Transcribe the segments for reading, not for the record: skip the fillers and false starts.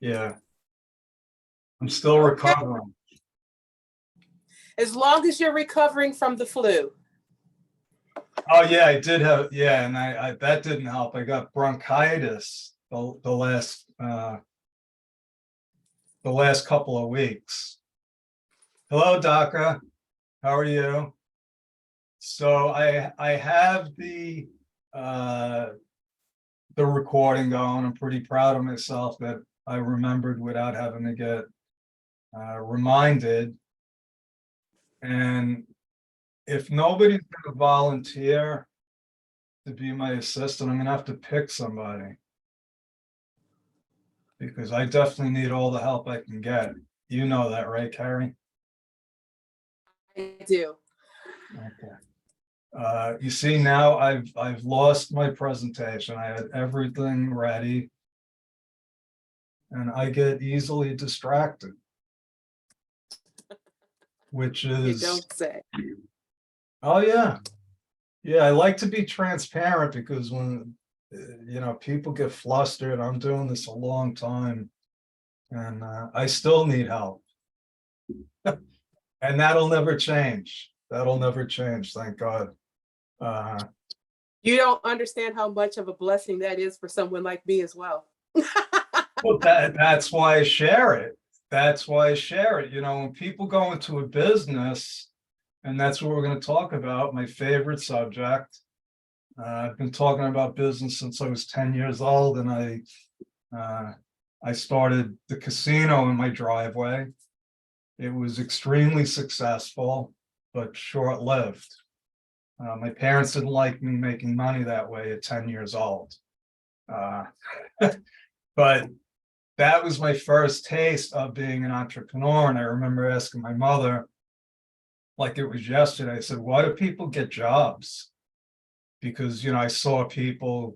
Yeah, I'm still Okay. recovering. As long as you're recovering from the flu. Oh yeah, I did have, yeah, and I that didn't help. I got bronchitis the last couple of weeks. Hello, DACA. How are you? So I have the recording going. I'm pretty proud of myself that I remembered without having to get reminded. And if nobody's going to volunteer to be my assistant, I'm going to have to pick somebody. Because I definitely need all the help I can get. You know that, right, Carrie? I do. Okay. You see now I've lost my presentation. I had everything ready. And I get easily distracted. Which You is, don't say. oh yeah. Yeah, I like to be transparent because when people get flustered, I'm doing this a long time. And I still need help. And that'll never change. That'll never change, thank God. You don't understand how much of a blessing that is for someone like me as well. Well, that's why I share it. That's why I share it. When people go into a business, and that's what we're going to talk about, my favorite subject. I've been talking about business since I was 10 years old, and I started the casino in my driveway. It was extremely successful, but short-lived. My parents didn't like me making money that way at 10 years old. But that was my first taste of being an entrepreneur. And I remember asking my mother, like it was yesterday, I said, why do people get jobs? Because, I saw people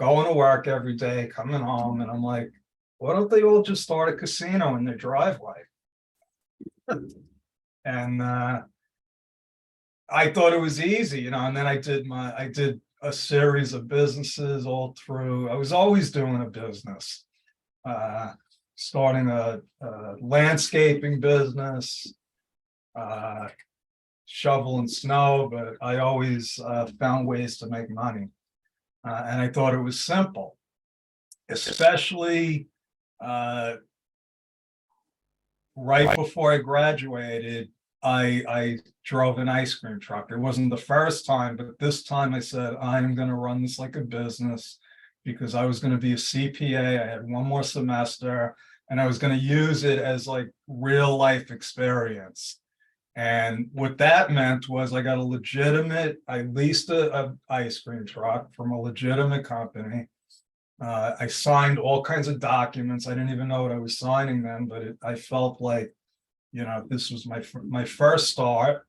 going to work every day, coming home, and I'm like, why don't they all just start a casino in their driveway? And I thought it was easy, and then I did a series of businesses all through. I was always doing a business, starting a landscaping business, shoveling snow, but I always found ways to make money. And I thought it was simple, especially right before I graduated. I drove an ice cream truck. It wasn't the first time, but this time I said, I'm going to run this like a business because I was going to be a CPA. I had one more semester and I was going to use it as like real life experience. And what that meant was I leased a ice cream truck from a legitimate company. I signed all kinds of documents. I didn't even know what I was signing then, but I felt like, this was my first start.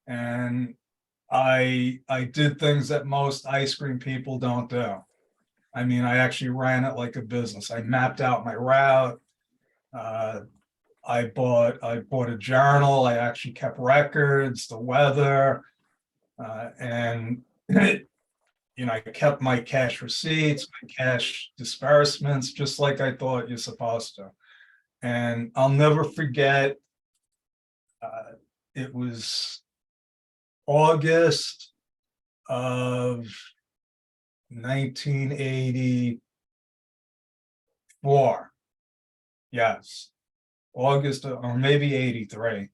And I did things that most ice cream people don't do. I mean, I actually ran it like a business. I mapped out my route. I bought a journal. I actually kept records, the weather, and I kept my cash receipts, my cash disbursements, just like I thought you're supposed to. And I'll never forget, it was August of 1984. Yes, August or maybe 83.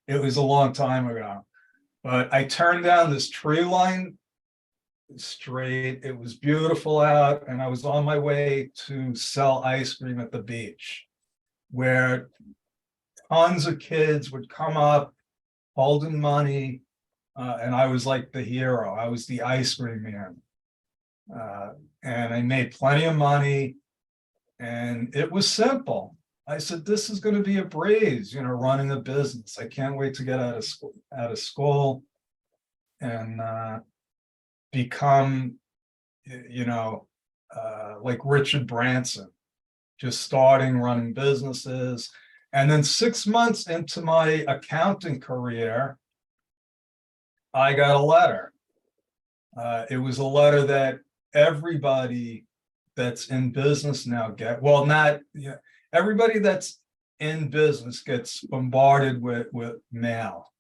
It was a long time ago. But I turned down this tree line street. It was beautiful out, and I was on my way to sell ice cream at the beach, where tons of kids would come up holding money, and I was like the hero. I was the ice cream man, and I made plenty of money, and it was simple. I said, "This is going to be a breeze, running a business. I can't wait to get out of school, and become, like Richard Branson, just starting running businesses." And then 6 months into my accounting career, I got a letter. It was a letter that everybody that's in business now well, not, yeah, everybody that's in business gets bombarded with mail,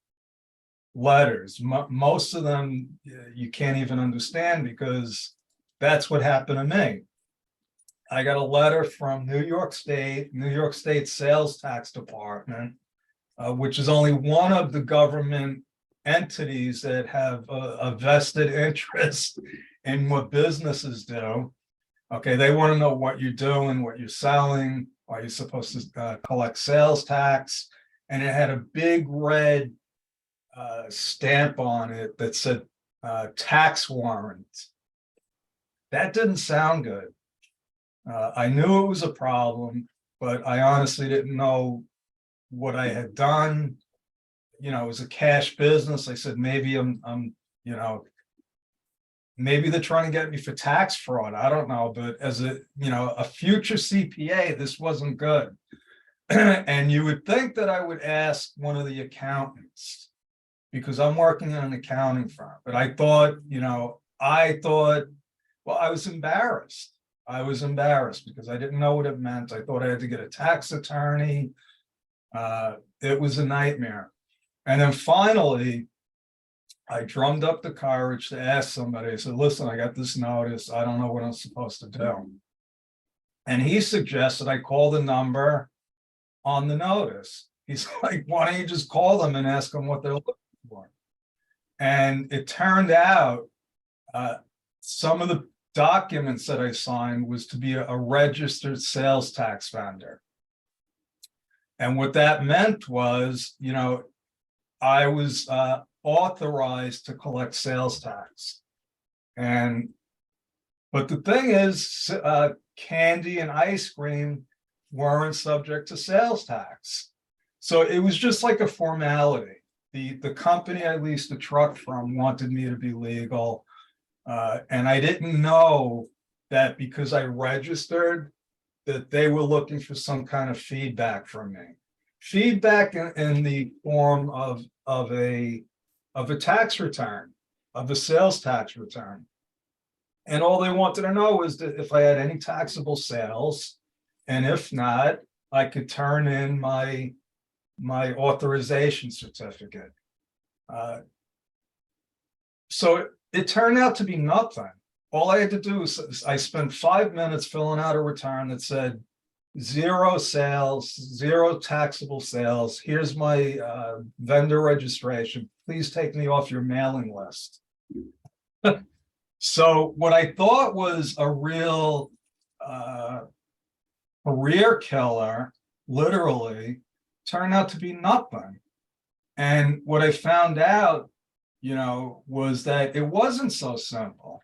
letters. Most of them you can't even understand, because that's what happened to me. I got a letter from New York State Sales Tax Department, which is only one of the government entities that have a vested interest in what businesses do. Okay, they want to know what you're doing, what you're selling. Are you supposed to collect sales tax? And it had a big red stamp on it that said tax warrant. That didn't sound good. I knew it was a problem, but I honestly didn't know what I had done. You know, it was a cash business. I said, maybe I'm, you know, maybe they're trying to get me for tax fraud. I don't know, but as a, you know, a future CPA, this wasn't good. And you would think that I would ask one of the accountants, because I'm working in an accounting firm. But I thought, you know, well, I was embarrassed. I was embarrassed because I didn't know what it meant. I thought I had to get a tax attorney. It was a nightmare. And then finally, I drummed up the courage to ask somebody. I said, listen, I got this notice. I don't know what I'm supposed to do. And he suggested I call the number on the notice. He's like, why don't you just call them and ask them what they're looking for? And it turned out some of the documents that I signed was to be a registered sales tax vendor. And what that meant was, you know, I was authorized to collect sales tax. But the thing is, candy and ice cream weren't subject to sales tax. So it was just like a formality. The company I leased a truck from wanted me to be legal. And I didn't know that because I registered, that they were looking for some kind of feedback from me. Feedback in the form of a tax return, of a sales tax return. And all they wanted to know was that if I had any taxable sales, and if not, I could turn in my authorization certificate. So it turned out to be nothing. All I had to do was I spent 5 minutes filling out a return that said 0 sales, 0 taxable sales. Here's my vendor registration. Please take me off your mailing list. So what I thought was a real career killer, literally, turned out to be nothing. And what I found out, you know, was that it wasn't so simple.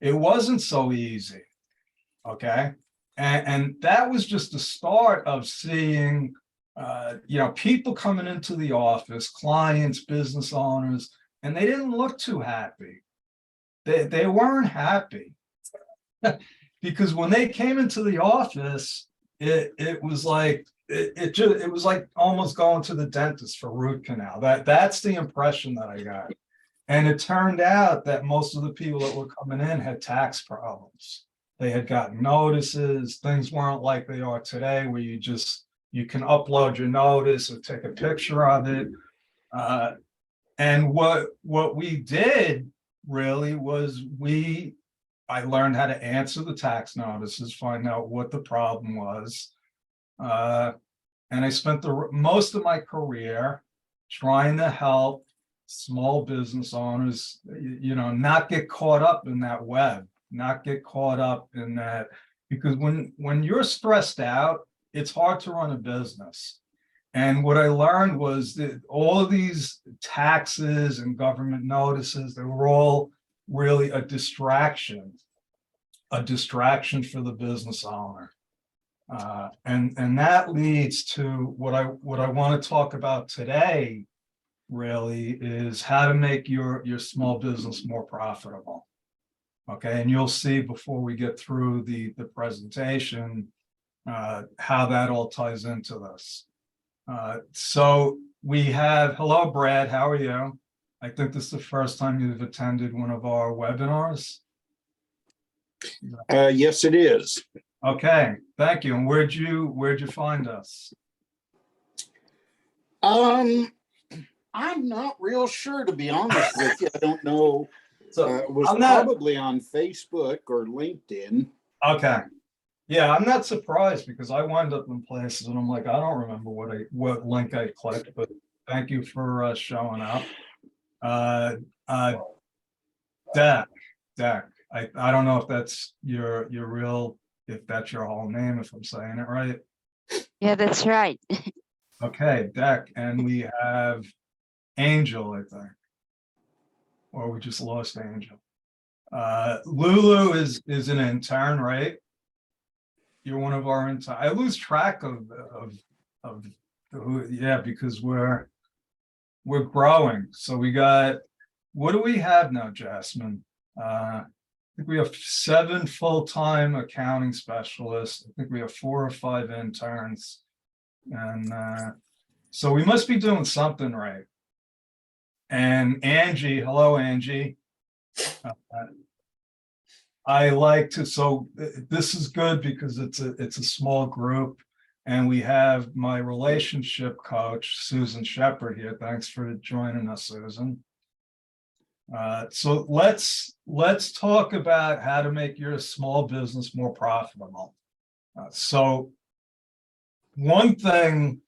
It wasn't so easy. Okay. And that was just the start of seeing, you know, people coming into the office, clients, business owners, and they didn't look too happy. They weren't happy. Because when they came into the office, it was like, it was like almost going to the dentist for root canal. That's the impression that I got. And it turned out that most of the people that were coming in had tax problems. They had gotten notices. Things weren't like they are today, where you can upload your notice or take a picture of it. And what we did really was I learned how to answer the tax notices, find out what the problem was. And I spent most of my career trying to help small business owners, you know, not get caught up in that web, not get caught up in that, because when you're stressed out, it's hard to run a business. And what I learned was that all of these taxes and government notices, they were all really a distraction for the business owner. And that leads to what I want to talk about today, really, is how to make your small business more profitable. Okay, and you'll see before we get through the presentation how that all ties into this. So we have, hello Brad, how are you? I think this is the first time you've attended one of our webinars. Yes, it is. Okay, thank you. And where'd you find us? I'm not real sure, to be honest with you. I don't know. So It was I'm not probably on Facebook or LinkedIn. okay. Yeah, I'm not surprised because I wind up in places and I'm like, I don't remember what link I clicked, but thank you for showing up. Uh, uh, Dak, Dak. I don't know if that's your real, if that's your whole name, if I'm saying it right. Yeah, that's right. Okay, Dak, and we have Angel, I think, or we just lost Angel. Lulu is an intern, right? You're one of our interns. I lose track of who, yeah, because we're growing. So we got, what do we have now, Jasmine? I think we have 7 full-time accounting specialists. I think we have 4 or 5 interns. And so we must be doing something right. And Angie, hello, Angie. I like to, so this is good because it's a small group. And we have my relationship coach, Susan Shepard here. Thanks for joining us, Susan. So let's talk about how to make your small business more profitable. So one thing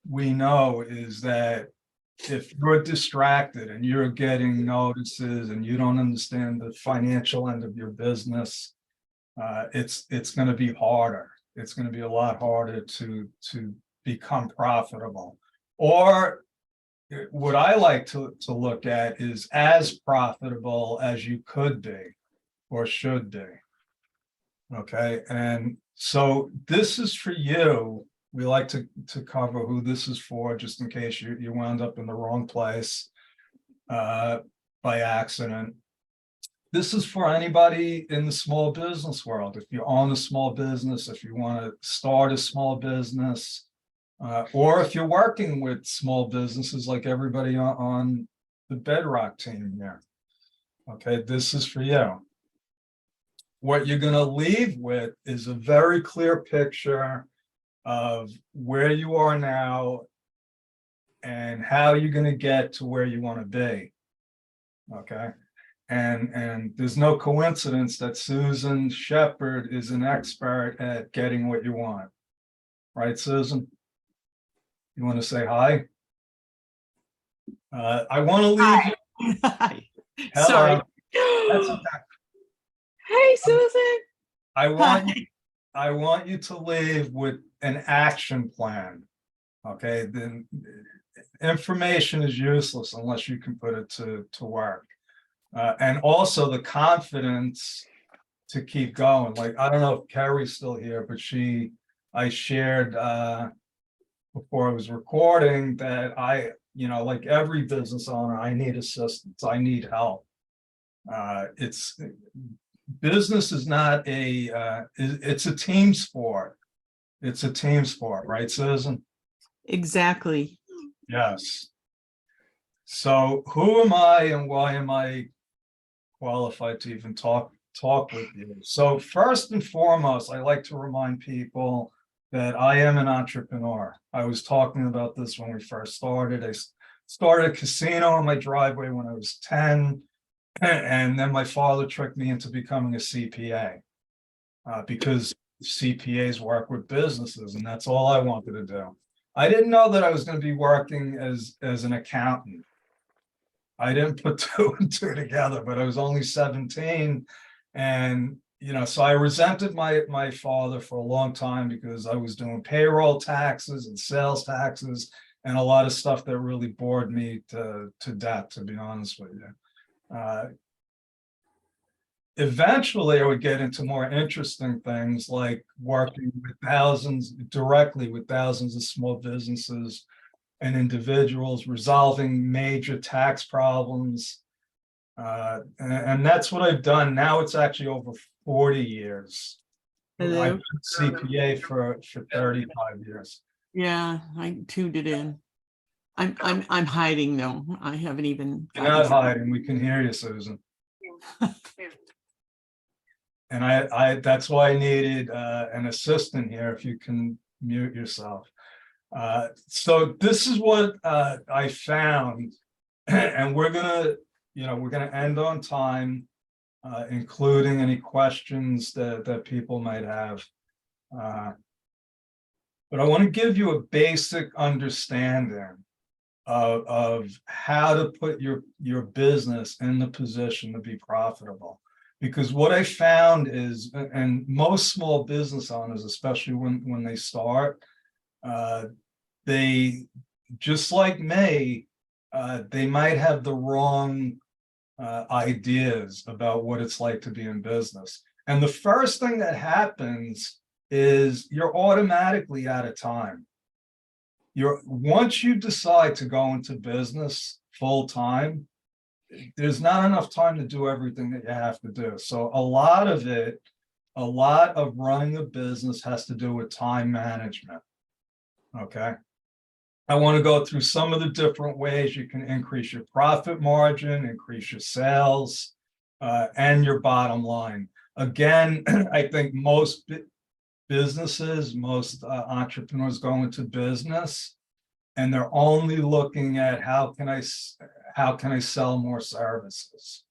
we know is that if you're distracted and you're getting notices and you don't understand the financial end of your business, it's going to be harder. It's going to be a lot harder to become profitable. Or what I like to look at is as profitable as you could be or should be. Okay, and so this is for you. We like to cover who this is for, just in case you wound up in the wrong place by accident. This is for anybody in the small business world. If you own a small business, if you want to start a small business, or if you're working with small businesses like everybody on the Bedrock team here. Okay, this is for you. What you're going to leave with is a very clear picture of where you are now and how you're going to get to where you want to be. Okay. And there's no coincidence that Susan Shepard is an expert at getting what you want. Right, Susan? You want to say hi? I want to leave you. Hi. Hello. Sorry. That's okay. Hey, Susan. I want you to leave with an action plan. Okay, then information is useless unless you can put it to work. And also the confidence to keep going. Like, I don't know if Carrie's still here, but I shared before I was recording that like every business owner, I need assistance. I need help. Business is not it's a team sport. It's a team sport, right, Susan? Exactly. Yes. So who am I and why am I qualified to even talk with you? So first and foremost, I like to remind people that I am an entrepreneur. I was talking about this when we first started. I started a casino in my driveway when I was 10. And then my father tricked me into becoming a CPA because CPAs work with businesses, and that's all I wanted to do. I didn't know that I was going to be working as an accountant. I didn't put 2 and 2 together, but I was only 17. And, so I resented my father for a long time because I was doing payroll taxes and sales taxes and a lot of stuff that really bored me to death, to be honest with you. Eventually I would get into more interesting things like working with directly with thousands of small businesses and individuals, resolving major tax problems. And that's what I've done. Now it's actually over 40 years. Hello. I've been CPA for 35 years. Yeah, I tuned it in. I'm hiding though. I haven't even. You're not hiding. We can hear you, Susan. And that's why I needed an assistant here, if you can mute yourself. So this is what I found, and we're gonna end on time, including any questions that people might have. But I want to give you a basic understanding of how to put your business in the position to be profitable. Because what I found is, and most small business owners, especially when they start, they, just like me, they might have the wrong ideas about what it's like to be in business. And the first thing that happens is you're automatically out of time. Once you decide to go into business full time, there's not enough time to do everything that you have to do. So a lot of running a business has to do with time management. Okay. I want to go through some of the different ways you can increase your profit margin, increase your sales, and your bottom line. Again, I think most businesses, most entrepreneurs go into business and they're only looking at how can I sell more services.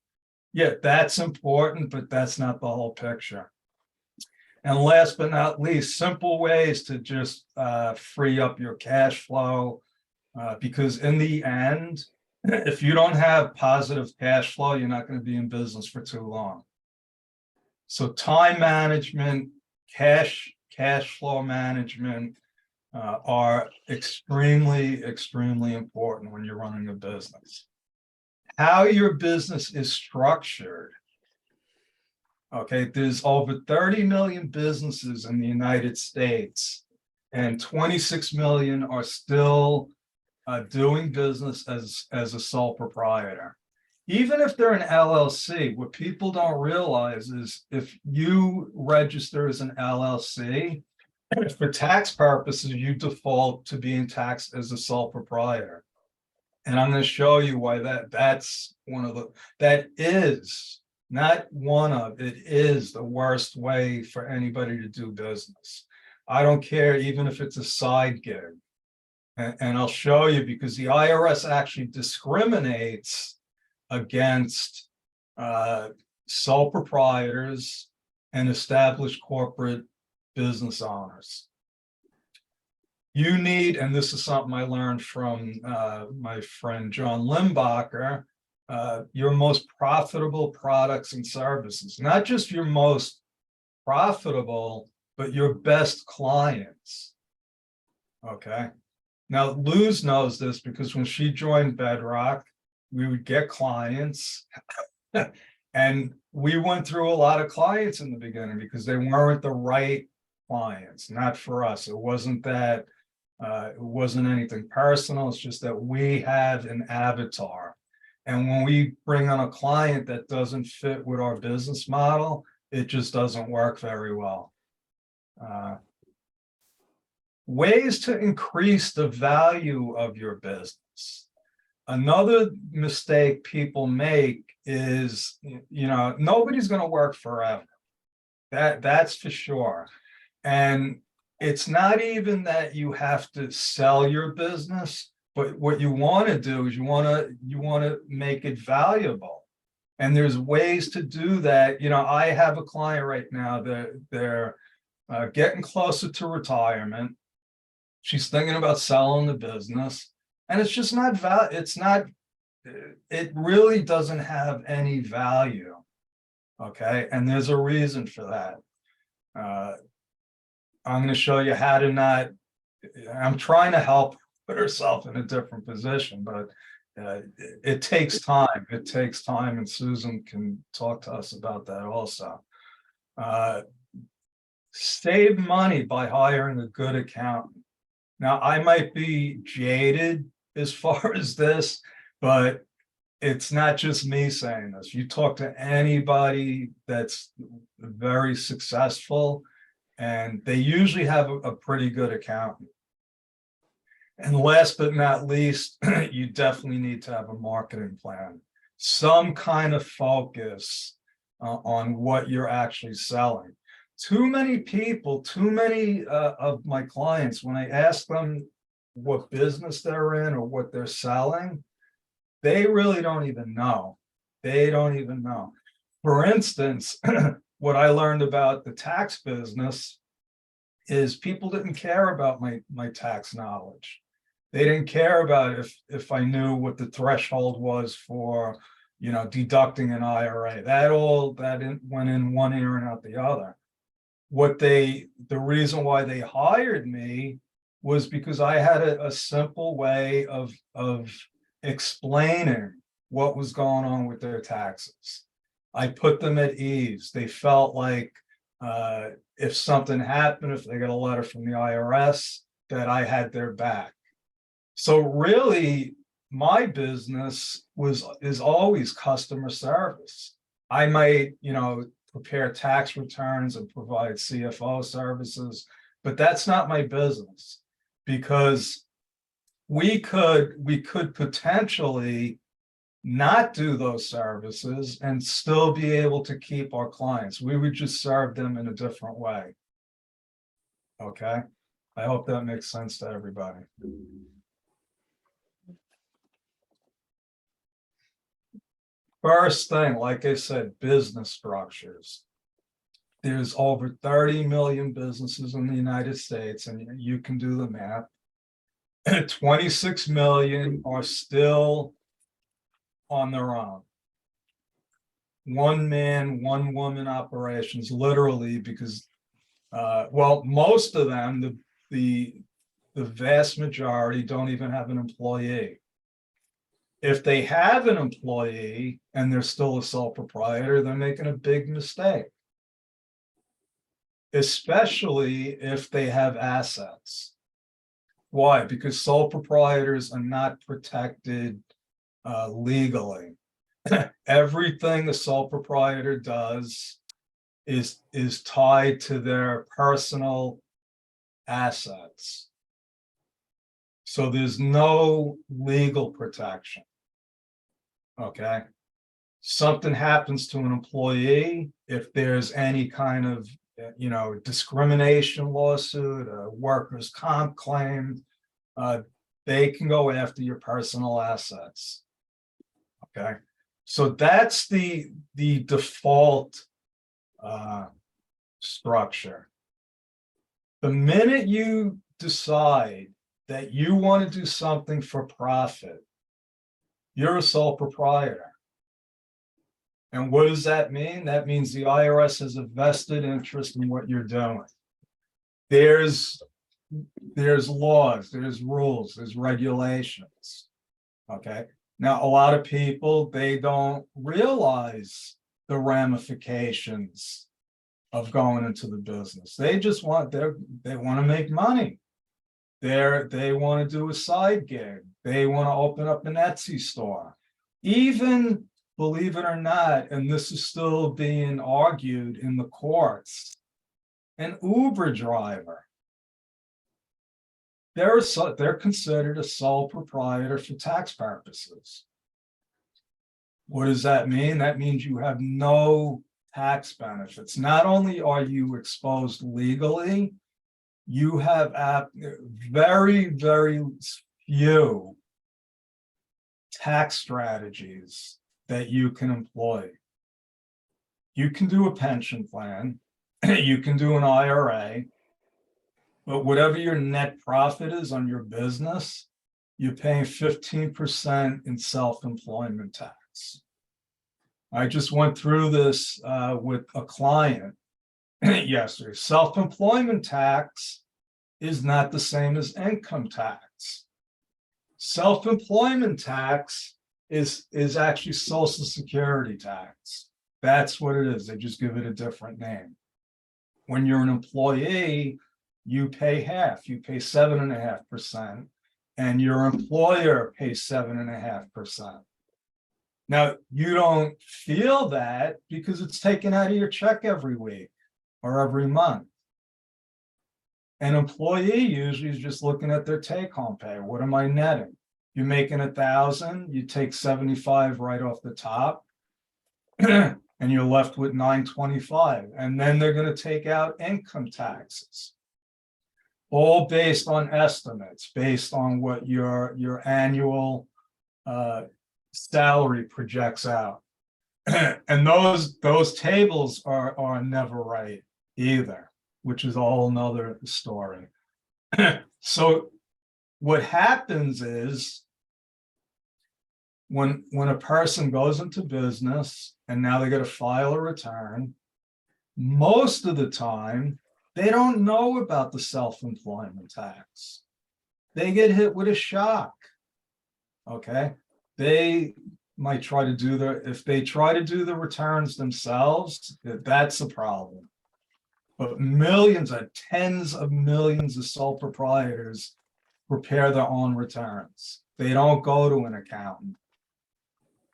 Yeah, that's important, but that's not the whole picture. And last but not least, simple ways to just free up your cash flow, because in the end, if you don't have positive cash flow, you're not going to be in business for too long. So time management, cash flow management are extremely, extremely important when you're running a business. How your business is structured. Okay, there's over 30 million businesses in the United States, and 26 million are still doing business as a sole proprietor. Even if they're an LLC, what people don't realize is if you register as an LLC, for tax purposes, you default to being taxed as a sole proprietor. And I'm going to show you why that's that is not one of, it is the worst way for anybody to do business. I don't care, even if it's a side gig. And I'll show you, because the IRS actually discriminates against sole proprietors and established corporate business owners. You need, and this is something I learned from my friend John Limbacher, your most profitable products and services, not just your most profitable, but your best clients. Okay. Now, Luz knows this because when she joined Bedrock, we would get clients and we went through a lot of clients in the beginning because they weren't the right clients, not for us. It wasn't that, it wasn't anything personal. It's just that we have an avatar. And when we bring on a client that doesn't fit with our business model, it just doesn't work very well. Ways to increase the value of your business. Another mistake people make is, nobody's going to work forever. That's for sure. And it's not even that you have to sell your business, but what you want to do is you want to make it valuable. And there's ways to do that. I have a client right now that they're getting closer to retirement. She's thinking about selling the business, and it's just not it really doesn't have any value. Okay. And there's a reason for that. I'm going to show you how to not, I'm trying to help put herself in a different position, but it takes time. It takes time. And Susan can talk to us about that also. Save money by hiring a good accountant. Now, I might be jaded as far as this, but it's not just me saying this. You talk to anybody that's very successful, and they usually have a pretty good accountant. And last but not least, you definitely need to have a marketing plan, some kind of focus on what you're actually selling. Too many people, too many of my clients, when I ask them what business they're in or what they're selling, they really don't even know. They don't even know. For instance, what I learned about the tax business is people didn't care about my tax knowledge. They didn't care about if I knew what the threshold was for, deducting an IRA. That went in one ear and out the other. The reason why they hired me was because I had a simple way of explaining what was going on with their taxes. I put them at ease. They felt like if something happened, if they got a letter from the IRS, that I had their back. So really, my business is always customer service. I might, prepare tax returns and provide CFO services, but that's not my business, because we could potentially not do those services and still be able to keep our clients. We would just serve them in a different way. Okay, I hope that makes sense to everybody. First thing, like I said, business structures. There's over 30 million businesses in the United States, and you can do the math. 26 million are still on their own. One man, one woman operations, literally, because, most of them, the vast majority don't even have an employee. If they have an employee and they're still a sole proprietor, they're making a big mistake. Especially if they have assets. Why? Because sole proprietors are not protected legally. Everything a sole proprietor does is tied to their personal assets. So there's no legal protection. Okay. Something happens to an employee, if there's any kind of discrimination lawsuit, a workers' comp claim, they can go after your personal assets. Okay, so that's the default structure. The minute you decide that you want to do something for profit, you're a sole proprietor. And what does that mean? That means the IRS has a vested interest in what you're doing. There's laws, there's rules, there's regulations. Okay. Now, a lot of people, they don't realize the ramifications of going into the business. They just want they want to make money. They want to do a side gig. They want to open up an Etsy store. Even, believe it or not, and this is still being argued in the courts, an Uber driver, they're considered a sole proprietor for tax purposes. What does that mean? That means you have no tax benefits. Not only are you exposed legally, you have very, very few tax strategies that you can employ. You can do a pension plan, you can do an IRA, but whatever your net profit is on your business, you're paying 15% in self-employment tax. I just went through this with a client yesterday. Self-employment tax is not the same as income tax. Self-employment tax is actually Social Security tax. That's what it is. They just give it a different name. When you're an employee, you pay half. You pay 7.5%, and your employer pays 7.5%. Now, you don't feel that because it's taken out of your check every week or every month. An employee usually is just looking at their take-home pay. What am I netting? You're making 1,000, you take 75 right off the top. and you're left with 925, and then they're going to take out income taxes. All based on estimates, based on what your annual salary projects out. And those tables are never right either, which is a whole nother story. So what happens is when a person goes into business and now they got to file a return, most of the time they don't know about the self-employment tax. They get hit with a shock. Okay, they might try to do if they try to do the returns themselves, that's a problem. But millions, tens of millions of sole proprietors prepare their own returns. They don't go to an accountant.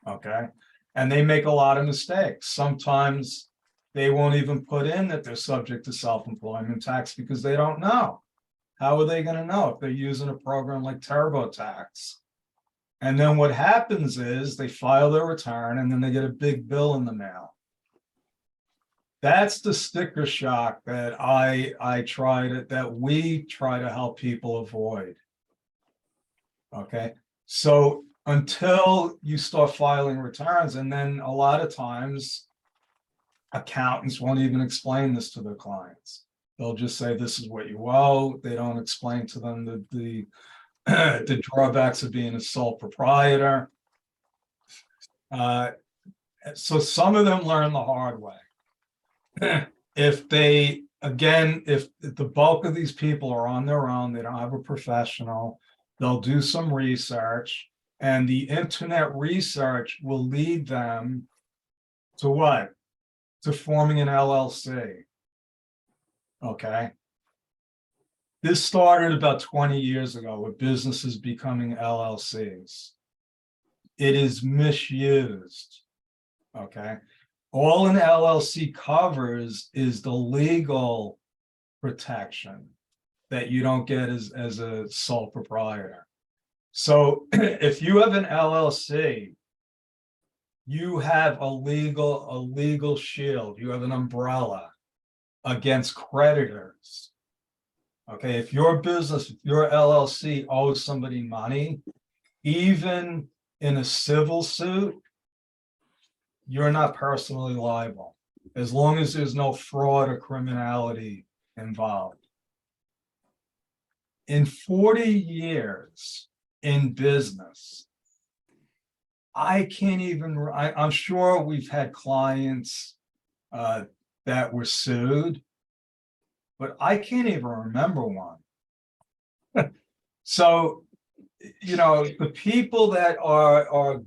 Okay, and they make a lot of mistakes. Sometimes they won't even put in that they're subject to self-employment tax because they don't know. How are they going to know if they're using a program like TurboTax? And then what happens is they file their return and then they get a big bill in the mail. That's the sticker shock that we try to help people avoid. Okay, so until you start filing returns, and then a lot of times accountants won't even explain this to their clients. They'll just say this is what you owe. They don't explain to them the drawbacks of being a sole proprietor. So some of them learn the hard way. If the bulk of these people are on their own, they don't have a professional, they'll do some research, and the internet research will lead them to what? To forming an LLC. Okay. This started about 20 years ago with businesses becoming LLCs. It is misused. Okay. All an LLC covers is the legal protection that you don't get as a sole proprietor. So if you have an LLC, you have a legal shield. You have an umbrella against creditors. Okay, if your business, if your LLC owes somebody money, even in a civil suit, you're not personally liable, as long as there's no fraud or criminality involved. In 40 years in business, I'm sure we've had clients that were sued, but I can't even remember one. So, the people that are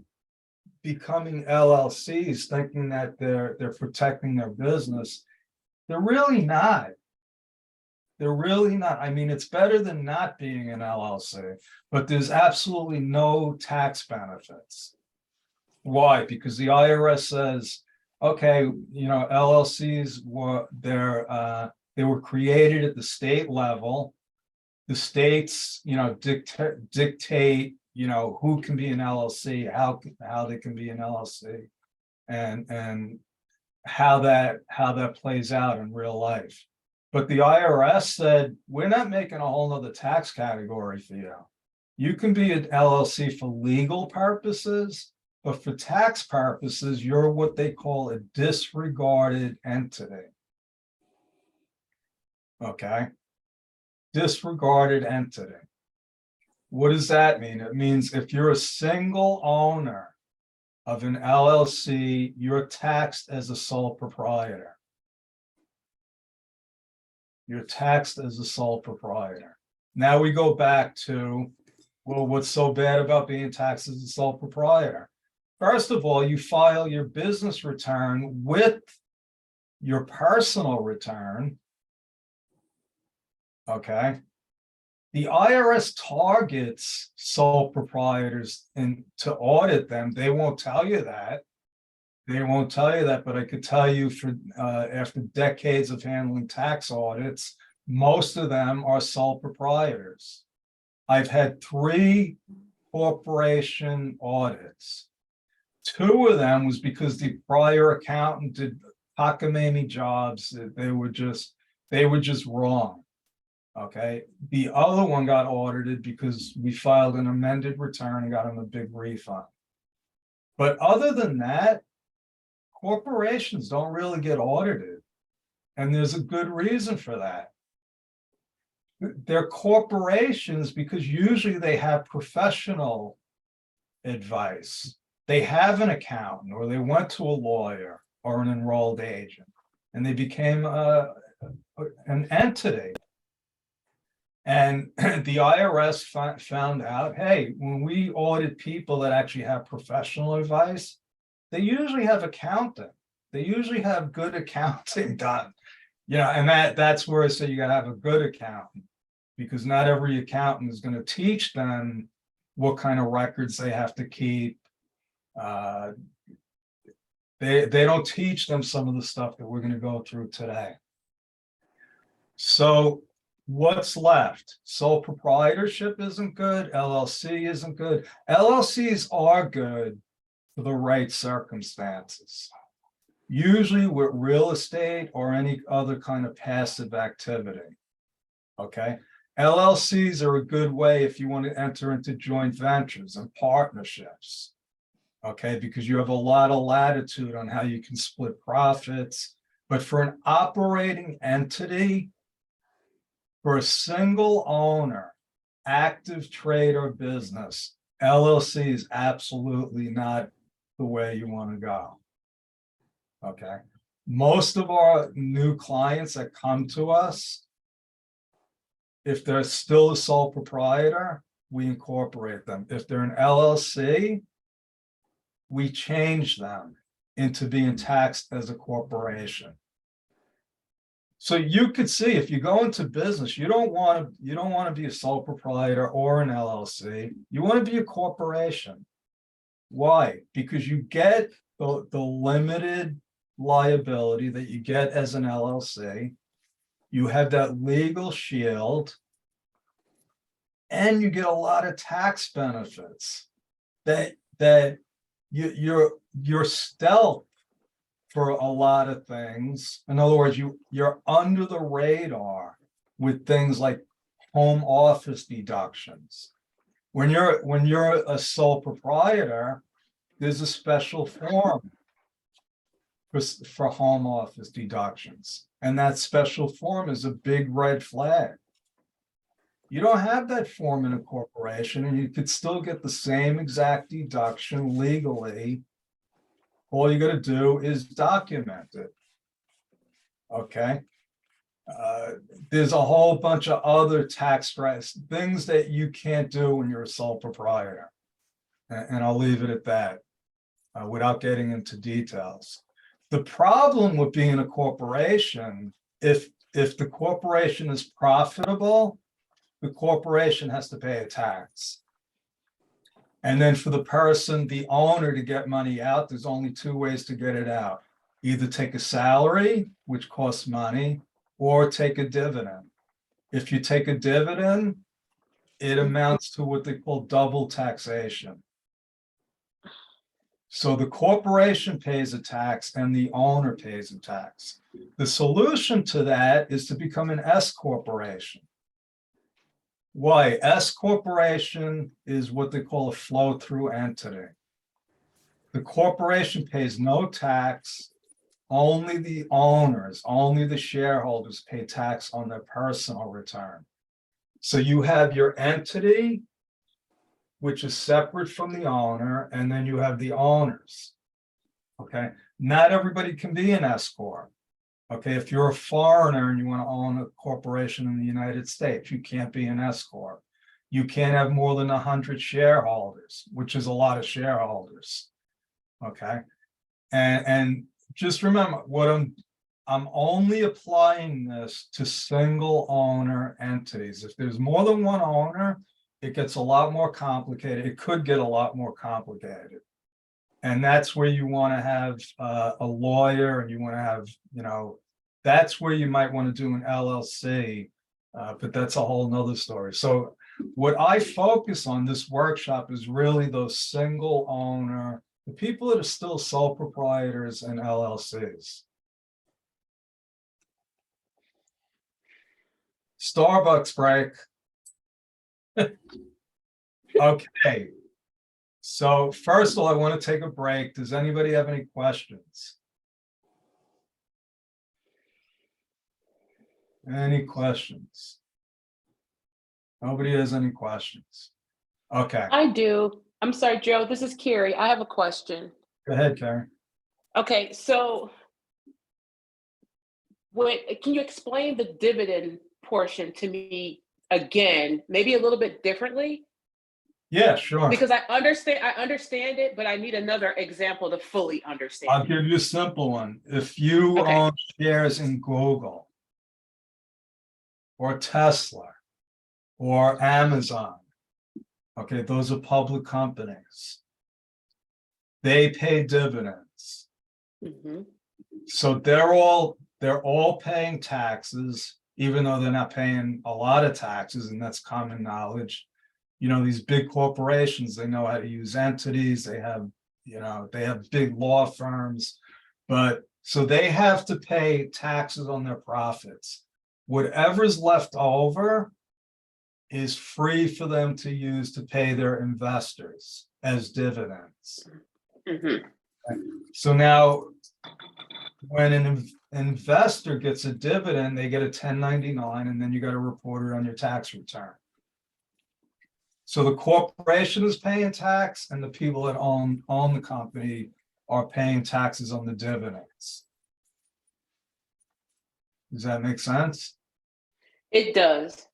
becoming LLCs thinking that they're protecting their business, they're really not. They're really not. I mean, it's better than not being an LLC, but there's absolutely no tax benefits. Why? Because the IRS says, okay, LLCs they were created at the state level. The states, dictate, who can be an LLC, how they can be an LLC, and how that plays out in real life. But the IRS said, we're not making a whole nother tax category for you. You can be an LLC for legal purposes, but for tax purposes, you're what they call a disregarded entity. Okay. Disregarded entity. What does that mean? It means if you're a single owner of an LLC, you're taxed as a sole proprietor. You're taxed as a sole proprietor. Now we go back to, well, what's so bad about being taxed as a sole proprietor? First of all, you file your business return with your personal return. Okay. The IRS targets sole proprietors and to audit them. They won't tell you that. They won't tell you that, but I could tell you after decades of handling tax audits, most of them are sole proprietors. I've had 3 corporation audits 2 of them was because the prior accountant did cockamamie jobs. They were just wrong. Okay, the other one got audited because we filed an amended return and got him a big refund. But other than that, corporations don't really get audited. And there's a good reason for that. They're corporations because usually they have professional advice. They have an accountant, or they went to a lawyer or an enrolled agent, and they became an entity. And the IRS found out, hey, when we audit people that actually have professional advice, they usually have accounting. They usually have good accounting done. And that's where I say you gotta have a good accountant, because not every accountant is going to teach them what kind of records they have to keep. They don't teach them some of the stuff that we're going to go through today. So what's left? Sole proprietorship isn't good. LLC isn't good. LLCs are good for the right circumstances. Usually with real estate or any other kind of passive activity. Okay. LLCs are a good way if you want to enter into joint ventures and partnerships. Okay, because you have a lot of latitude on how you can split profits. But for an operating entity, for a single owner, active trade or business, LLC is absolutely not the way you want to go. Okay, most of our new clients that come to us, if they're still a sole proprietor, we incorporate them. If they're an LLC, we change them into being taxed as a corporation. So you could see, if you go into business, you don't want to be a sole proprietor or an LLC. You want to be a corporation. Why? Because you get the limited liability that you get as an LLC. You have that legal shield, and you get a lot of tax benefits that you're stealth for a lot of things. In other words, you're under the radar with things like home office deductions. When you're a sole proprietor, there's a special form for home office deductions. And that special form is a big red flag. You don't have that form in a corporation, and you could still get the same exact deduction legally. All you got to do is document it. Okay. There's a whole bunch of other tax stress things that you can't do when you're a sole proprietor. And I'll leave it at that without getting into details. The problem with being a corporation, if the corporation is profitable, the corporation has to pay a tax. And then for the person, the owner, to get money out, there's only 2 ways to get it out. Either take a salary, which costs money, or take a dividend. If you take a dividend, it amounts to what they call double taxation. So the corporation pays a tax and the owner pays a tax. The solution to that is to become an S corporation. Why? S corporation is what they call a flow-through entity. The corporation pays no tax. Only the owners, only the shareholders pay tax on their personal return. So you have your entity, which is separate from the owner, and then you have the owners. Okay, not everybody can be an S corp. Okay, if you're a foreigner and you want to own a corporation in the United States, you can't be an S corp. You can't have more than 100 shareholders, which is a lot of shareholders. Okay, and just remember, what I'm only applying this to single owner entities. If there's more than one owner, it gets a lot more complicated. It could get a lot more complicated. And that's where you want to have a lawyer, and you want to have, that's where you might want to do an LLC, but that's a whole nother story. So what I focus on this workshop is really those single owner The people that are still sole proprietors and LLCs. Starbucks break. Okay. So first of all, I want to take a break. Does anybody have any questions? Any questions? Nobody has any questions. Okay, I do. I'm sorry, Joe. This is Carrie. I have a question. go ahead, Karen. Okay, so can you explain the dividend portion to me again, maybe a little bit differently? Yeah, sure. Because I understand it, but I need another example to fully I'll understand it. give you a simple one. If you Okay. own shares in Google or Tesla or Amazon, okay, those are public companies. They pay dividends. Mhm. So they're all paying taxes, even though they're not paying a lot of taxes, and that's common knowledge. You know, these big corporations, they know how to use entities, they have big law firms, but so they have to pay taxes on their profits. Whatever's left over is free for them to use to pay their investors as dividends. Mhm. So now, when an investor gets a dividend, they get a 1099, and then you got to report it on your tax return. So the corporation is paying tax, and the people that own the company are paying taxes on the dividends. Does that make sense? It does.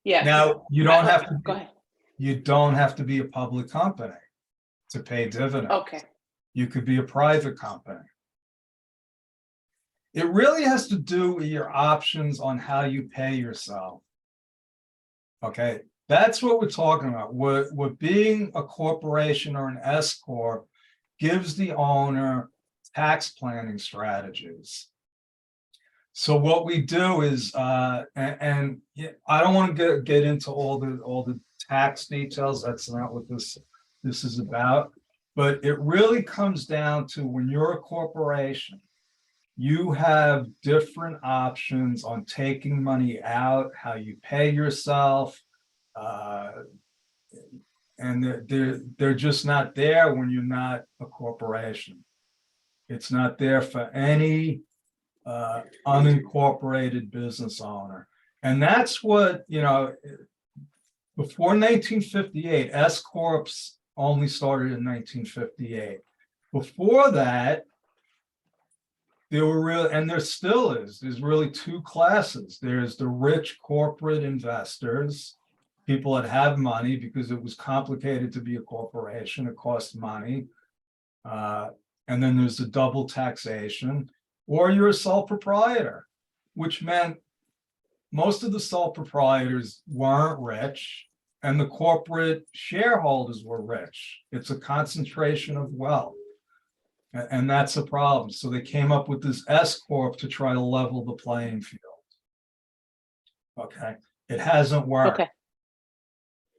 Yes. Now, you don't have to Go be, ahead. you don't have to be a public company to pay dividends. Okay. You could be a private company. It really has to do with your options on how you pay yourself. Okay, that's what we're talking about. What being a corporation or an S corp gives the owner tax planning strategies. So what we do is, and I don't want to get into all the tax details. That's not what this is about. But it really comes down to, when you're a corporation, you have different options on taking money out, how you pay yourself, and they're just not there when you're not a corporation. It's not there for any unincorporated business owner. And that's what, before 1958, S corps only started in 1958. Before that, there were and there still is, there's really two classes. There's the rich corporate investors, people that have money because it was complicated to be a corporation, it cost money. And then there's the double taxation, or you're a sole proprietor, which meant most of the sole proprietors weren't rich and the corporate shareholders were rich. It's a concentration of wealth. And that's a problem. So they came up with this S corp to try to level the playing field. Okay, it hasn't worked. Okay.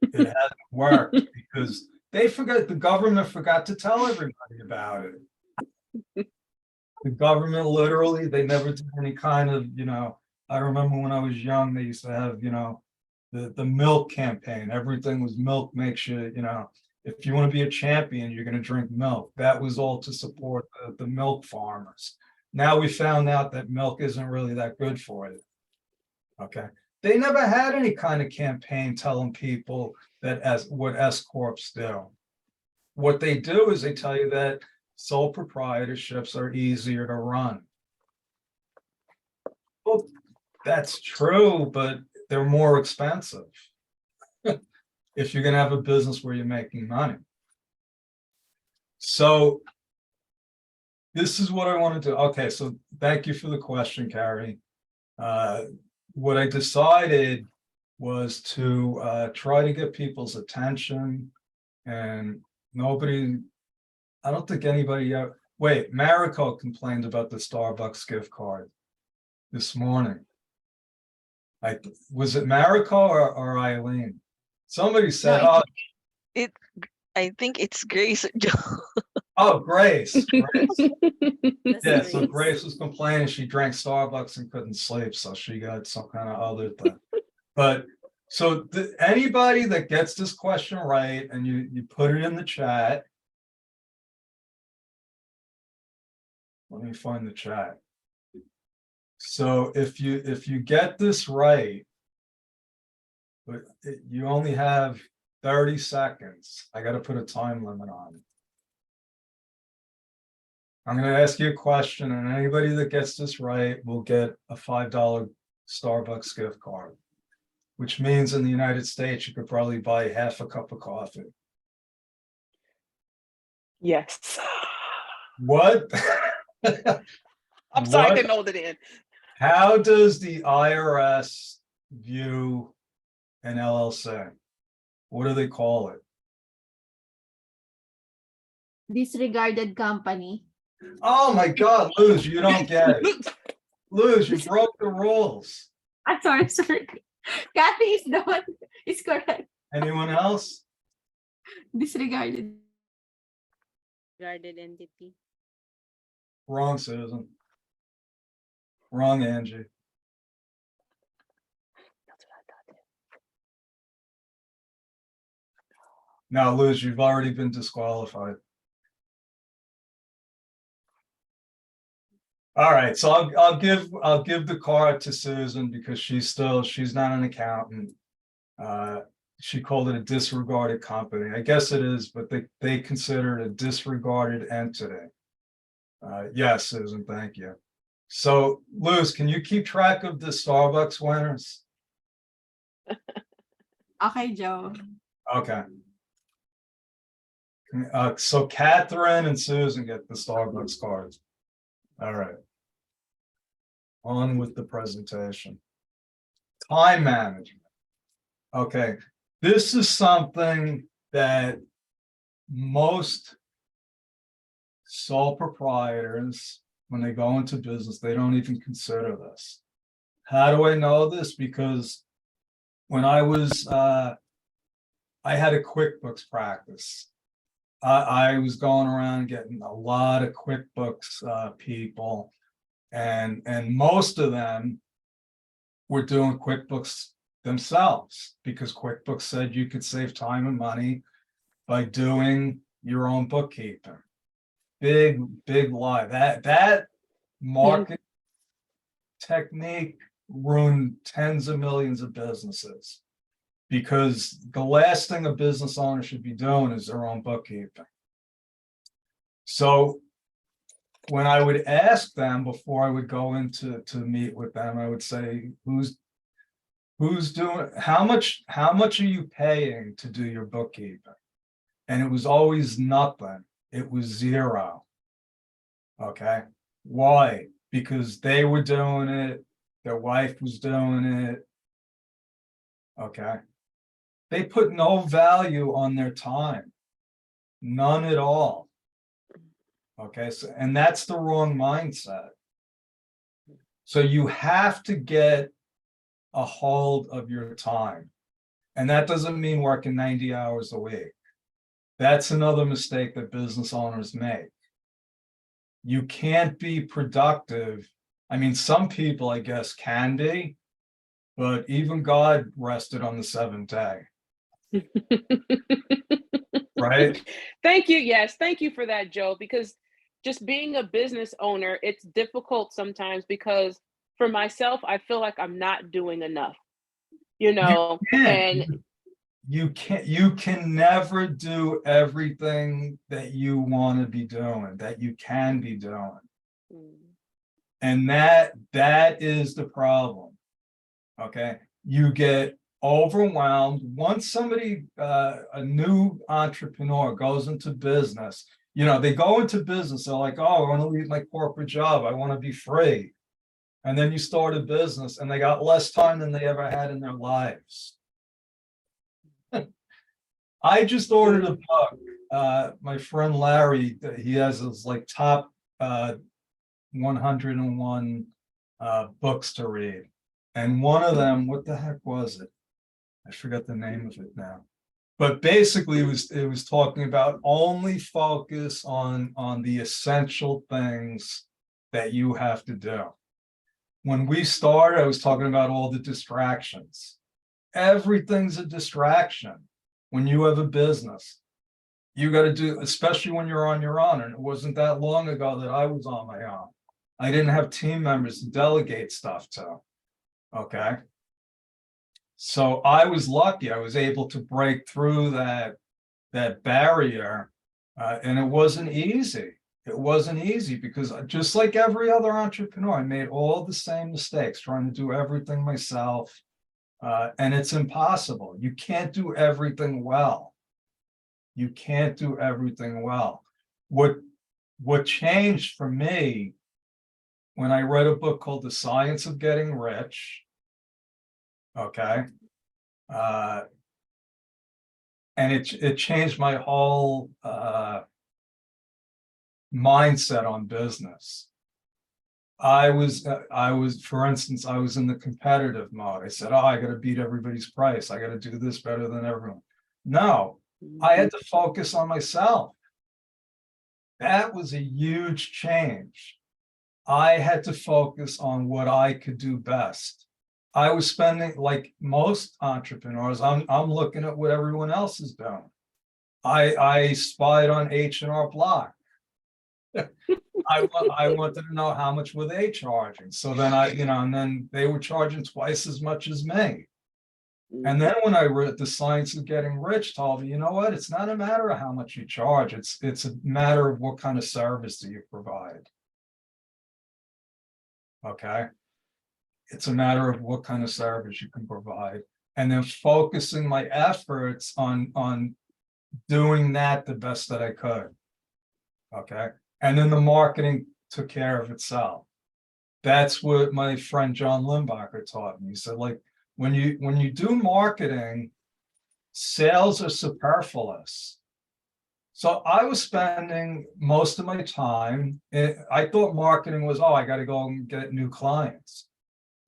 It hasn't worked because the government forgot to tell everybody about it. The government literally, they never did any kind of, I remember when I was young, they used to have, the milk campaign. Everything was milk makes you, if you want to be a champion, you're going to drink milk. That was all to support the milk farmers. Now we found out that milk isn't really that good for you. Okay. They never had any kind of campaign telling people that what S corps do. What they do is they tell you that sole proprietorships are easier to run. Well, that's true, but they're more expensive if you're going to have a business where you're making money. So this is what I want to do. Okay, so thank you for the question, Carrie. What I decided was to try to get people's attention, and I don't think anybody wait, Mariko complained about the Starbucks gift card this morning. Was it Mariko or Eileen? Somebody said, No, oh, I think it's Grace. Joe. Oh, Grace. Grace. That's Yeah, so nice. Grace was complaining she drank Starbucks and couldn't sleep, so she got some kind of other thing. But so anybody that gets this question right and you put it in the chat. Let me find the chat. So if you get this right, but you only have 30 seconds. I got to put a time limit on it. I'm going to ask you a question, and anybody that gets this right will get a $5 Starbucks gift card, which means in the United States, you could probably buy half a cup of coffee. Yes. What? I'm sorry, I What? didn't hold it in. How does the IRS view an LLC? What do they call it? Disregarded company. Oh my God, Luz, you don't get it. Luz, you broke the rules. I'm sorry, sorry. Kathy is the one is correct. Anyone else? Disregarded. Guarded entity. Wrong, Susan. Wrong, Angie. Now, Luz, you've already been disqualified. All right, so I'll give the card to Susan because she's not an accountant. She called it a disregarded company. I guess it is, but they consider it a disregarded entity. Yes, Susan, thank you. So, Luz, can you keep track of the Starbucks winners? Okay, Joe. Okay. So Catherine and Susan get the Starbucks cards. All right. On with the presentation. Time management. Okay. This is something that most sole proprietors, when they go into business, they don't even consider this. How do I know this? Because when I had a QuickBooks practice. I was going around getting a lot of QuickBooks people, and most of them were doing QuickBooks themselves because QuickBooks said you could save time and money by doing your own bookkeeping. Big lie. That market technique ruined tens of millions of businesses. Because the last thing a business owner should be doing is their own bookkeeping. So when I would ask them before I would go into to meet with them, I would say, who's doing, how much are you paying to do your bookkeeping? And it was always nothing. It was zero. Okay. Why? Because they were doing it, their wife was doing it. Okay. They put no value on their time, none at all. Okay, so, and that's the wrong mindset. So you have to get a hold of your time. And that doesn't mean working 90 hours a week. That's another mistake that business owners make. You can't be productive. I mean, some people, I guess, can be, but even God rested on the seventh day. Right? Thank you. Yes, thank you for that, Joe, because just being a business owner, it's difficult sometimes because for myself, I feel like I'm not doing enough, and You can never do everything that you want to be doing, that you can be doing. And that is the problem. Okay. You get overwhelmed. Once somebody, a new entrepreneur goes into business, they go into business, they're like, oh, I want to leave my corporate job. I want to be free. And then you start a business and they got less time than they ever had in their lives. I just ordered a book. My friend Larry, he has his like top 101 books to read. And one of them, what the heck was it? I forgot the name of it now. But basically, it was talking about only focus on the essential things that you have to do. When we started, I was talking about all the distractions. Everything's a distraction when you have a business. You got to do, especially when you're on your own. And it wasn't that long ago that I was on my own. I didn't have team members to delegate stuff to. Okay. So I was lucky. I was able to break through that barrier, and it wasn't easy. It wasn't easy because just like every other entrepreneur, I made all the same mistakes trying to do everything myself, and it's impossible. You can't do everything well. You can't do everything well. What changed for me when I read a book called The Science of Getting Rich, okay, and it changed my whole mindset on business. I was, for instance, I was in the competitive mode. I said, oh, I got to beat everybody's price. I got to do this better than everyone. No, I had to focus on myself. That was a huge change. I had to focus on what I could do best. I was spending, like most entrepreneurs, I'm looking at what everyone else is doing. I spied on H&R Block. I wanted to know how much were they charging. So then and then they were charging twice as much as me. And then when I read The Science of Getting Rich, told me, you know what? It's not a matter of how much you charge. It's a matter of what kind of service do you provide. Okay. It's a matter of what kind of service you can provide. And then focusing my efforts on doing that the best that I could. Okay. And then the marketing took care of itself. That's what my friend John Limbacher taught me. He said, like, when you do marketing, sales are superfluous. So I was spending most of my time, I thought marketing was, oh, I got to go and get new clients.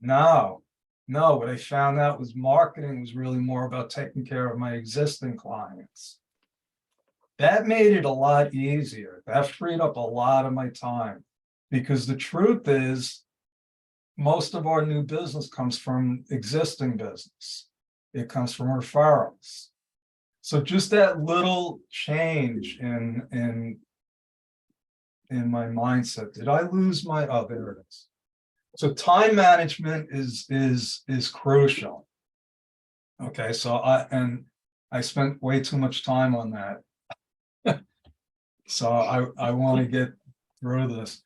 No, what I found out was marketing was really more about taking care of my existing clients. That made it a lot easier. That freed up a lot of my time, because the truth is, most of our new business comes from existing business. It comes from referrals. So just that little change in my mindset. Did I lose my, oh, there it is. So time management is crucial. Okay, so I spent way too much time on that. So I want to get through this.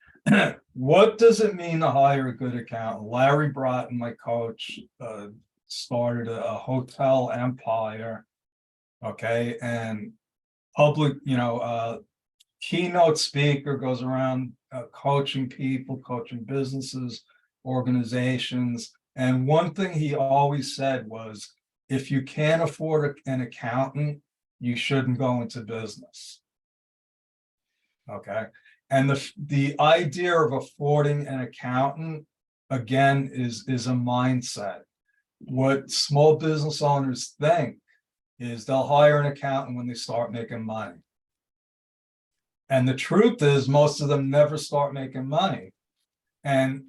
What does it mean to hire a good accountant? Larry Broughton, my coach, started a hotel empire. Okay, and public, keynote speaker, goes around coaching people, coaching businesses, organizations. And one thing he always said was, if you can't afford an accountant, you shouldn't go into business. Okay. And the idea of affording an accountant, again, is a mindset. What small business owners think is they'll hire an accountant when they start making money. And the truth is, most of them never start making money. And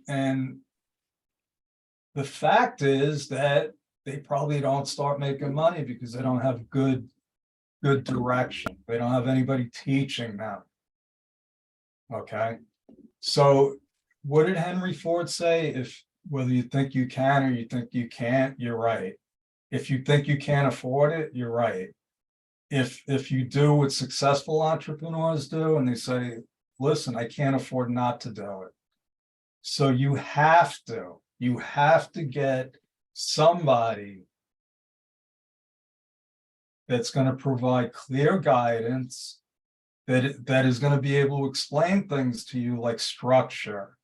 the fact is that they probably don't start making money because they don't have good direction. They don't have anybody teaching them. Okay. So what did Henry Ford say? If whether you think you can or you think you can't, you're right. If you think you can't afford it, you're right. If you do what successful entrepreneurs do, and they say, listen, I can't afford not to do it. So you have to get somebody that's going to provide clear guidance, that is going to be able to explain things to you like structure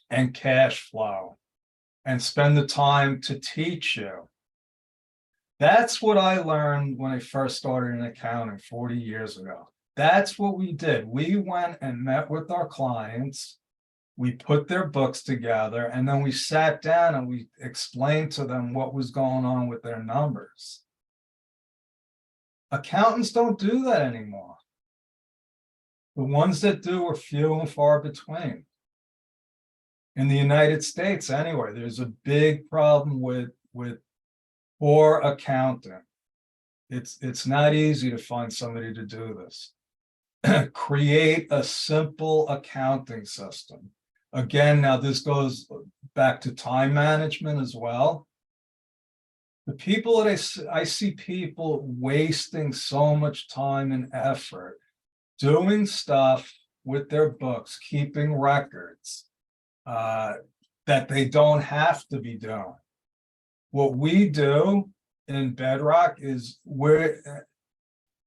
and cash flow, and spend the time to teach you. That's what I learned when I first started in accounting 40 years ago. That's what we did. We went and met with our clients. We put their books together, and then we sat down and we explained to them what was going on with their numbers. Accountants don't do that anymore. The ones that do are few and far between. In the United States, anyway, there's a big problem with poor accounting. It's not easy to find somebody to do this. Create a simple accounting system. Again, now this goes back to time management as well. The people that I see people wasting so much time and effort doing stuff with their books, keeping records that they don't have to be doing. What we do in Bedrock is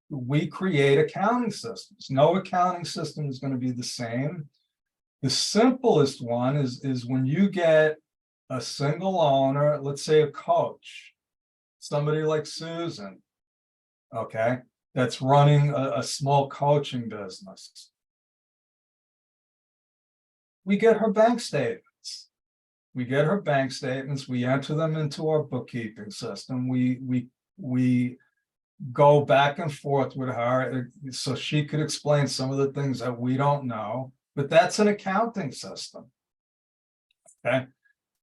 we create accounting systems. No accounting system is going to be the same. The simplest one is when you get a single owner, let's say a coach, somebody like Susan, okay, that's running a small coaching business. We get her bank statements. We get her bank statements, we enter them into our bookkeeping system. We go back and forth with her so she could explain some of the things that we don't know, but that's an accounting system. Okay.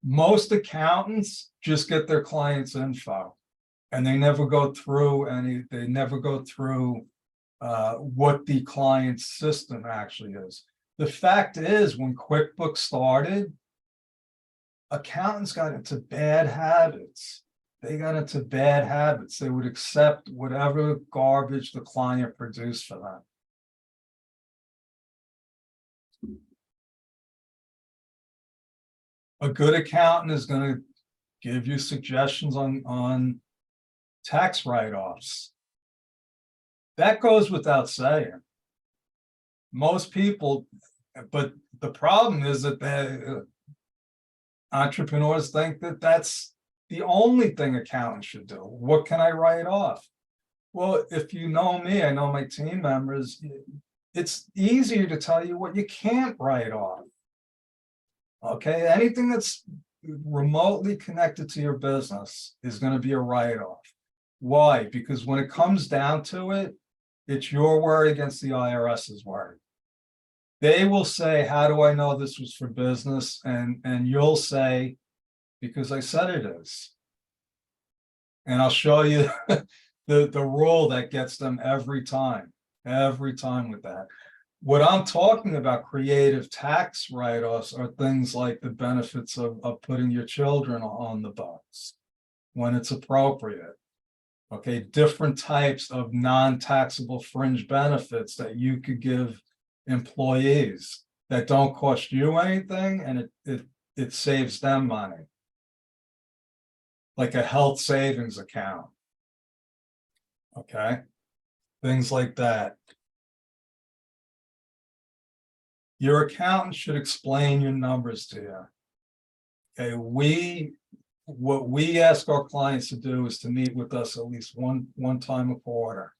Most accountants just get their clients' info and they never go through what the client's system actually is. The fact is, when QuickBooks started, accountants got into bad habits. They got into bad habits. They would accept whatever garbage the client produced for them. A good accountant is going to give you suggestions on tax write-offs. That goes without saying. Most people, but the problem is that entrepreneurs think that that's the only thing accountants should do. What can I write off? Well, if you know me, I know my team members, it's easier to tell you what you can't write off. Okay, anything that's remotely connected to your business is going to be a write-off. Why? Because when it comes down to it, it's your word against the IRS's word. They will say, how do I know this was for business? And you'll say, because I said it is. And I'll show you the rule that gets them every time with that. What I'm talking about, creative tax write-offs, are things like the benefits of putting your children on the books when it's appropriate. Okay, different types of non-taxable fringe benefits that you could give employees that don't cost you anything and it saves them money. Like a health savings account. Okay, things like that. Your accountant should explain your numbers to you. Okay, what we ask our clients to do is to meet with us at least one time a quarter.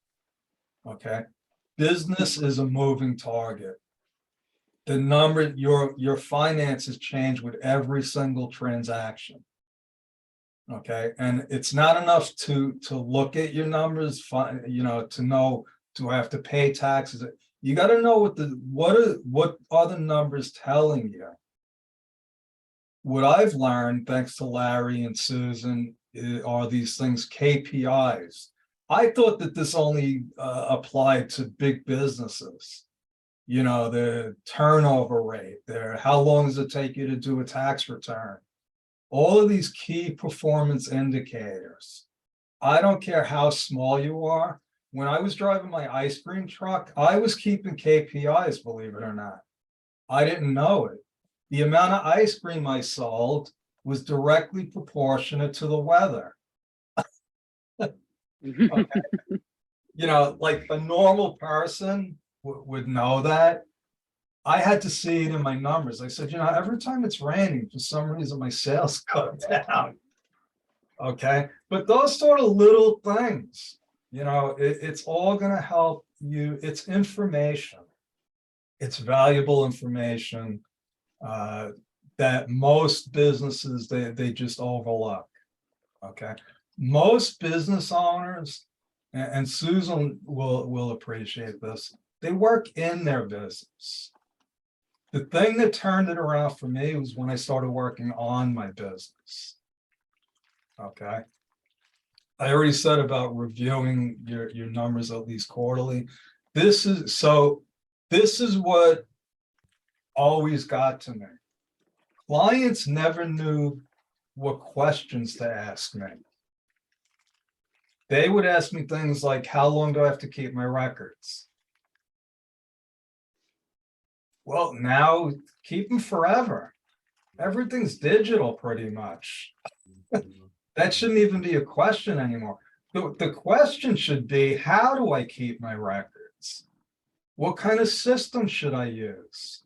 Okay, business is a moving target. The number, your finances change with every single transaction. Okay, and it's not enough to look at your numbers, to know, do I have to pay taxes? You got to know what are the numbers telling you. What I've learned, thanks to Larry and Susan, are these things, KPIs. I thought that this only applied to big businesses. You know, the turnover rate, how long does it take you to do a tax return? All of these key performance indicators. I don't care how small you are. When I was driving my ice cream truck, I was keeping KPIs, believe it or not. I didn't know it. The amount of ice cream I sold was directly proportionate to the weather. Okay. You know, like a normal person would know that. I had to see it in my numbers. I said, every time it's raining, for some reason, my sales go down. Okay, but those sort of little things, it's all going to help you. It's information. It's valuable information that most businesses, they just overlook. Okay, most business owners, and Susan will appreciate this. They work in their business. The thing that turned it around for me was when I started working on my business. Okay. I already said about reviewing your numbers at least quarterly. This is what always got to me. Clients never knew what questions to ask me. They would ask me things like, how long do I have to keep my records? Well, now keep them forever. Everything's digital pretty much. That shouldn't even be a question anymore. The question should be, how do I keep my records? What kind of system should I use?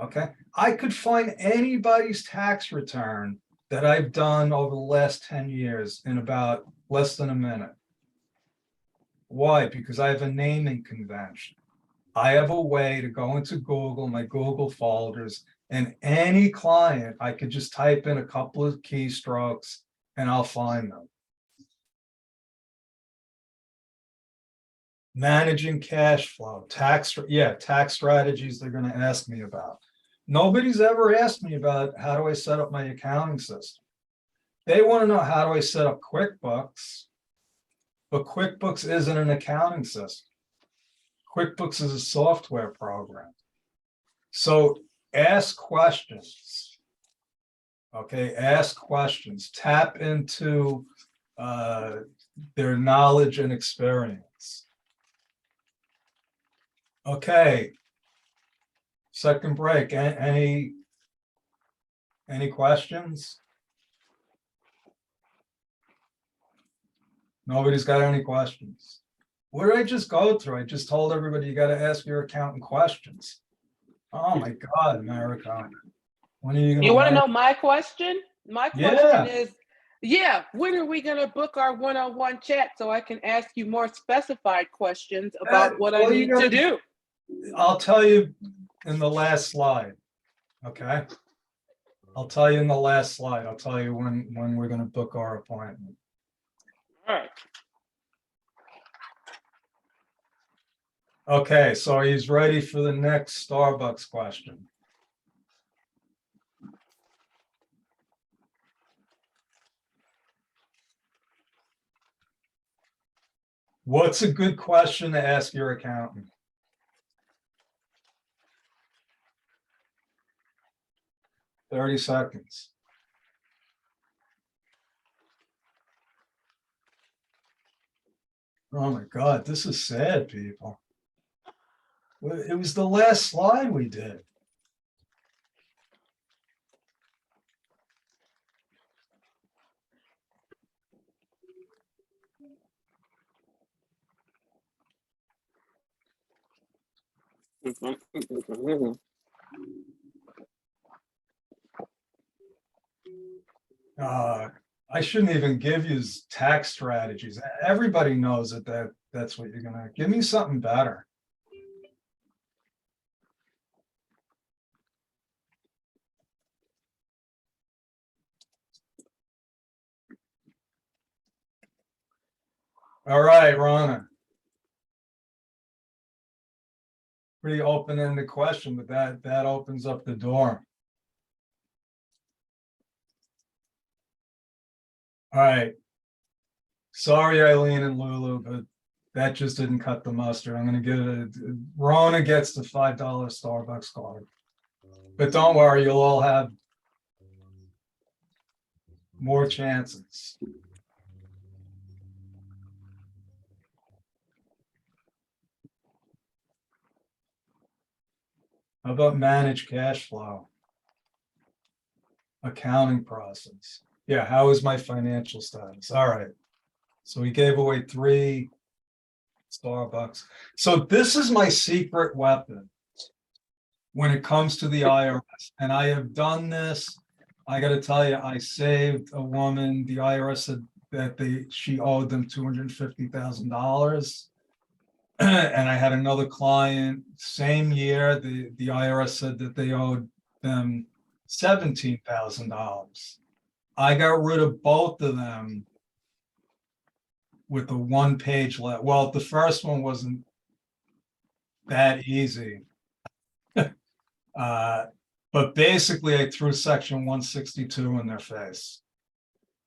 Okay, I could find anybody's tax return that I've done over the last 10 years in about less than a minute. Why? Because I have a naming convention. I have a way to go into Google, my Google folders, and any client, I could just type in a couple of keystrokes and I'll find them. Managing cash flow, tax strategies they're going to ask me about. Nobody's ever asked me about how do I set up my accounting system. They want to know how do I set up QuickBooks, but QuickBooks isn't an accounting system. QuickBooks is a software program. So ask questions. Okay, ask questions. Tap into their knowledge and experience. Okay. Second break. Any questions? Nobody's got any questions. What did I just go through? I just told everybody you got to ask your accountant questions. Oh my God, America. When are you going You want to know my question? My question is, when are we going to book our one-on-one chat so I can ask you more specified questions about what I need to do? I'll tell you in the last slide. Okay. I'll tell you in the last slide. I'll tell you when we're going to book our appointment. All right. Okay, so he's ready for the next Starbucks question. What's a good question to ask your accountant? Thirty seconds. Oh my God, this is sad, people. It was the last slide we did. I shouldn't even give you tax strategies. Everybody knows that's what you're gonna give me something better. All right, Ronna. Pretty open-ended question, but that opens up the door. All right. Sorry, Eileen and Lulu, but that just didn't cut the mustard. I'm gonna give it Rona gets the $5 Starbucks card. But don't worry, you'll all have more chances. How about manage cash flow? Accounting process. Yeah, how is my financial status? All right. So we gave away 3 Starbucks. So this is my secret weapon when it comes to the IRS. And I have done this. I got to tell you, I saved a woman. The IRS said that she owed them $250,000. And I had another client, same year, the IRS said that they owed them $17,000. I got rid of both of them with the one-page well, the first one wasn't that easy. But basically I threw section 162 in their face.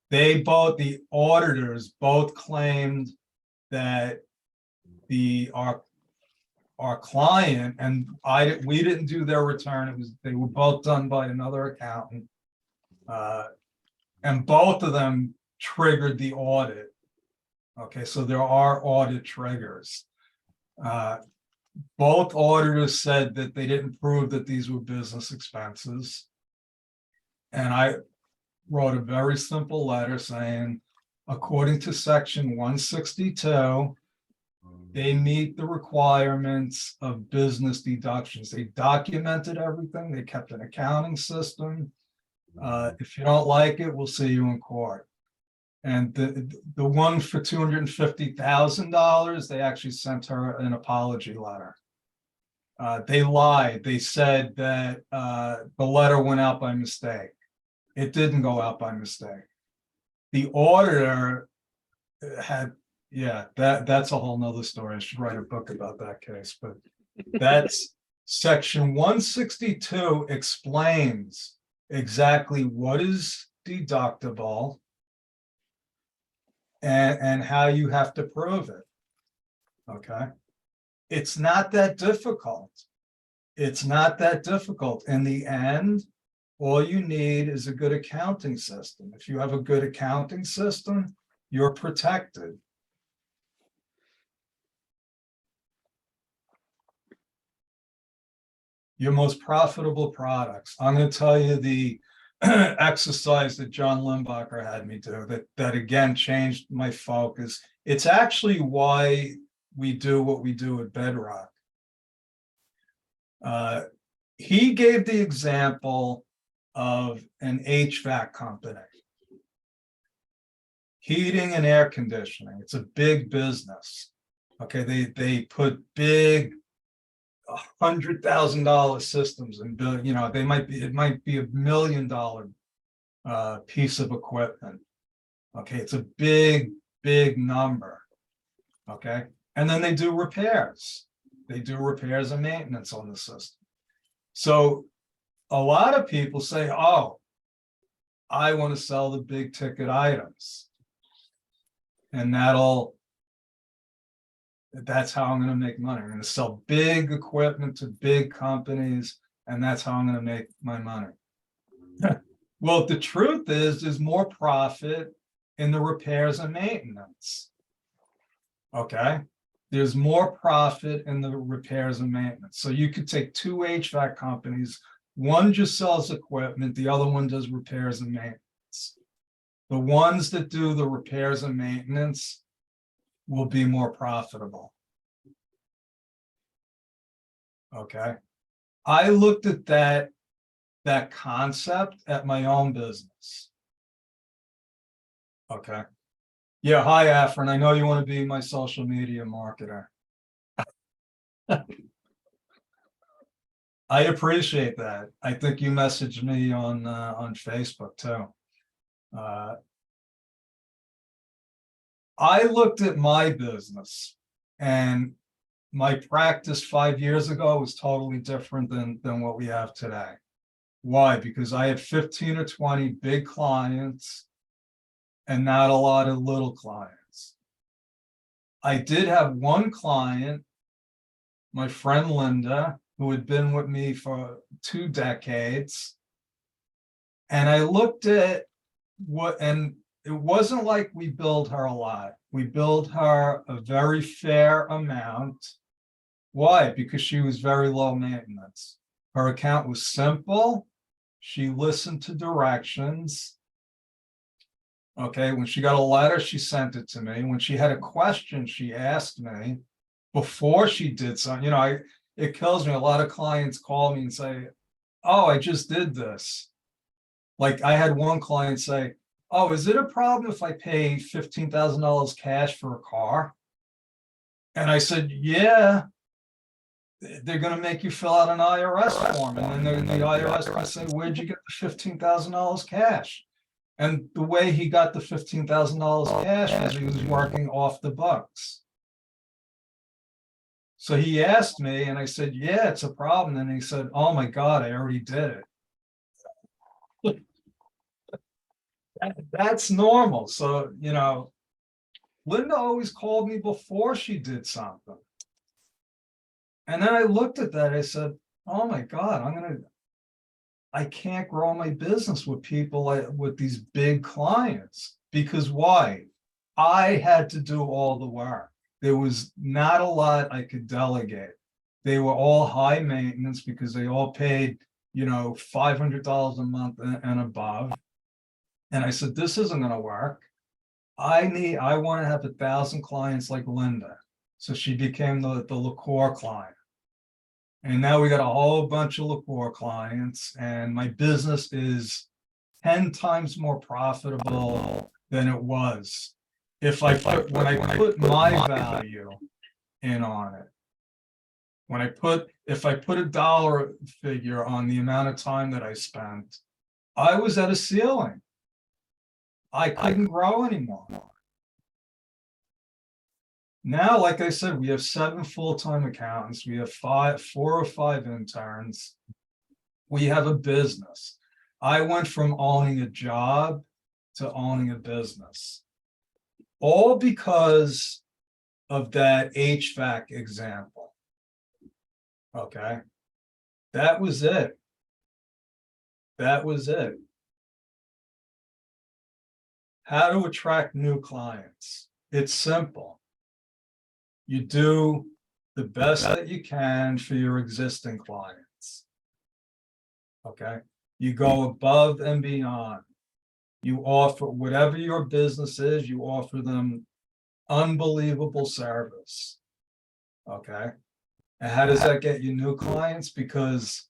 The auditors both claimed that our client and we didn't do their return. They were both done by another accountant. And both of them triggered the audit. Okay, so there are audit triggers. Both auditors said that they didn't prove that these were business expenses. And I wrote a very simple letter saying, according to section 162, they meet the requirements of business deductions. They documented everything. They kept an accounting system. If you don't like it, we'll see you in court. And the one for $250,000, they actually sent her an apology letter. They lied. They said that the letter went out by mistake. It didn't go out by mistake. The auditor had, that's a whole nother story. I should write a book about that case, but that's section 162 explains exactly what is deductible and how you have to prove it. Okay. It's not that difficult. It's not that difficult. In the end, all you need is a good accounting system. If you have a good accounting system, you're protected. Your most profitable products. I'm going to tell you the exercise that John Limbacher had me do that again changed my focus. It's actually why we do what we do at Bedrock. He gave the example of an HVAC company. Heating and air conditioning. It's a big business. Okay, they put big $100,000 systems and it might be $1 million piece of equipment. Okay, it's a big number. Okay, and then they do repairs. They do repairs and maintenance on the system. So a lot of people say, oh, I want to sell the big ticket items. And that's how I'm going to make money. I'm going to sell big equipment to big companies, and that's how I'm going to make my money. Well, the truth is, there's more profit in the repairs and maintenance. Okay. There's more profit in the repairs and maintenance. So you could take two HVAC companies. One just sells equipment. The other one does repairs and maintenance. The ones that do the repairs and maintenance will be more profitable. Okay. I looked at that concept at my own business. Okay. Yeah, hi, Afrin. I know you want to be my social media marketer. I appreciate that. I think you messaged me on Facebook too. I looked at my business, and my practice 5 years ago was totally different than what we have today. Why? Because I had 15 or 20 big clients and not a lot of little clients. I did have one client, my friend Linda, who had been with me for 2 decades. And I looked at and it wasn't like we billed her a lot. We billed her a very fair amount. Why? Because she was very low maintenance. Her account was simple. She listened to directions. Okay, when she got a letter, she sent it to me. When she had a question, she asked me before she did something. It kills me. A lot of clients call me and say, oh, I just did this. Like I had one client say, oh, is it a problem if I pay $15,000 cash for a car? And I said, yeah, they're going to make you fill out an IRS form. And then the IRS going to say, where'd you get the $15,000 cash? And the way he got the $15,000 cash was he was working off the books. So he asked me and I said, yeah, it's a problem. And he said, oh my God, I already did it. That's normal. So, you know, Linda always called me before she did something. And then I looked at that, I said, oh my God, I can't grow my business with people with these big clients. Because why? I had to do all the work. There was not a lot I could delegate. They were all high maintenance because they all paid, you know, $500 a month and above. And I said, this isn't gonna work. I want to have 1,000 clients like Linda. So she became the liqueur client. And now we got a whole bunch of liqueur clients, and my business is 10 times more profitable than it was. If I put, when I put my value in on it, if I put a dollar figure on the amount of time that I spent, I was at a ceiling. I couldn't grow anymore. Now, like I said, we have 7 full-time accountants. We have 4 or 5 interns. We have a business. I went from owning a job to owning a business. All because of that HVAC example. Okay. That was it. That was it. How to attract new clients. It's simple. You do the best that you can for your existing clients. Okay. You go above and beyond. You offer whatever your business is, you offer them unbelievable service. Okay. And how does that get you new clients? Because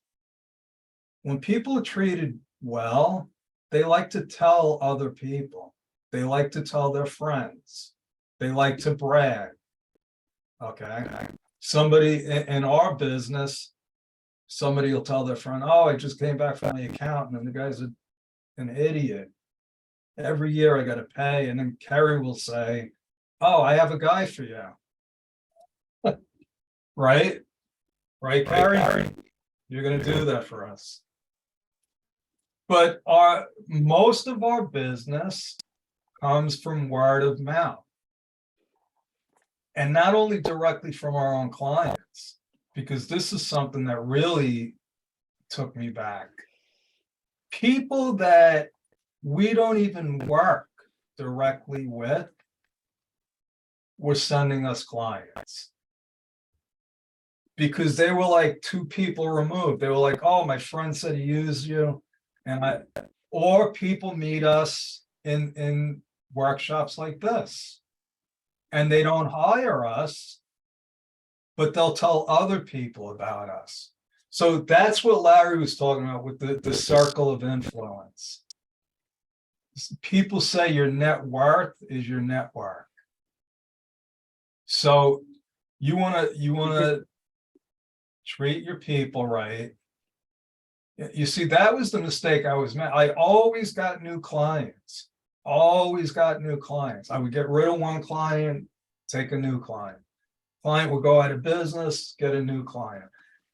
when people are treated well, they like to tell other people. They like to tell their friends. They like to brag. Okay. Somebody in our business, somebody will tell their friend, oh, I just came back from the accountant and the guy's an idiot. Every year I got to pay. And then Kerry will say, oh, I have a guy for you. Right? Right, Kerry? You're going to do that for us. But most of our business comes from word of mouth. And not only directly from our own clients, because this is something that really took me back. People that we don't even work directly with were sending us clients. Because they were like 2 people removed. They were like, oh, my friend said he used you. Or people meet us in workshops like this. And they don't hire us, but they'll tell other people about us. So that's what Larry was talking about with the circle of influence. People say your net worth is your network. So you want to treat your people right. You see, that was the mistake I was made. I always got new clients. Always got new clients. I would get rid of one client, take a new client. Client would go out of business, get a new client.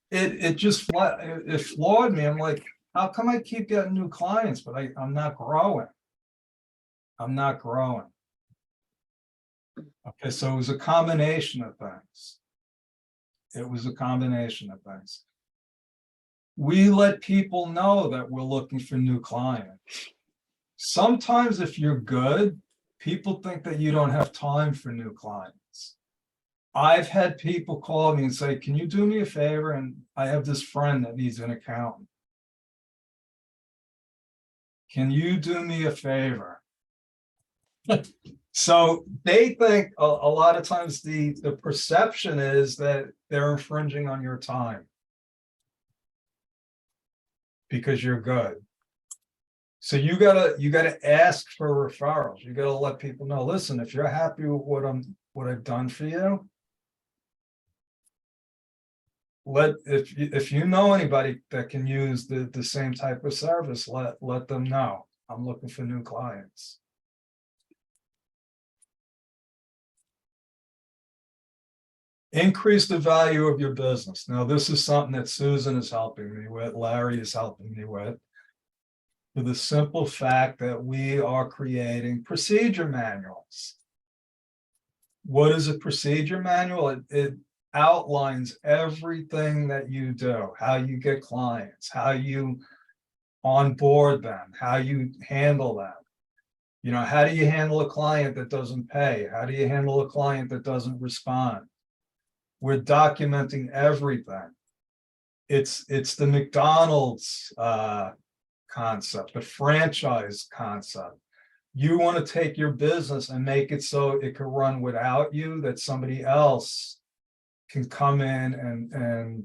It just it floored me. I'm like, how come I keep getting new clients, but I'm not growing? I'm not growing. Okay, so it was a combination of things. It was a combination of things. We let people know that we're looking for new clients. Sometimes if you're good, people think that you don't have time for new clients. I've had people call me and say, can you do me a favor? And I have this friend that needs an accountant. Can you do me a favor? So they think a lot of times the perception is that they're infringing on your time because you're good. So you gotta ask for referrals. You gotta let people know, listen, if you're happy with what I've done for you, if you know anybody that can use the same type of service, let them know. I'm looking for new clients. Increase the value of your business. Now, this is something that Susan is helping me with, Larry is helping me with. For the simple fact that we are creating procedure manuals. What is a procedure manual? It outlines everything that you do, how you get clients, how you onboard them, how you handle them. You know, how do you handle a client that doesn't pay? How do you handle a client that doesn't respond? We're documenting everything. It's the McDonald's concept, the franchise concept. You want to take your business and make it so it can run without you, that somebody else can come in and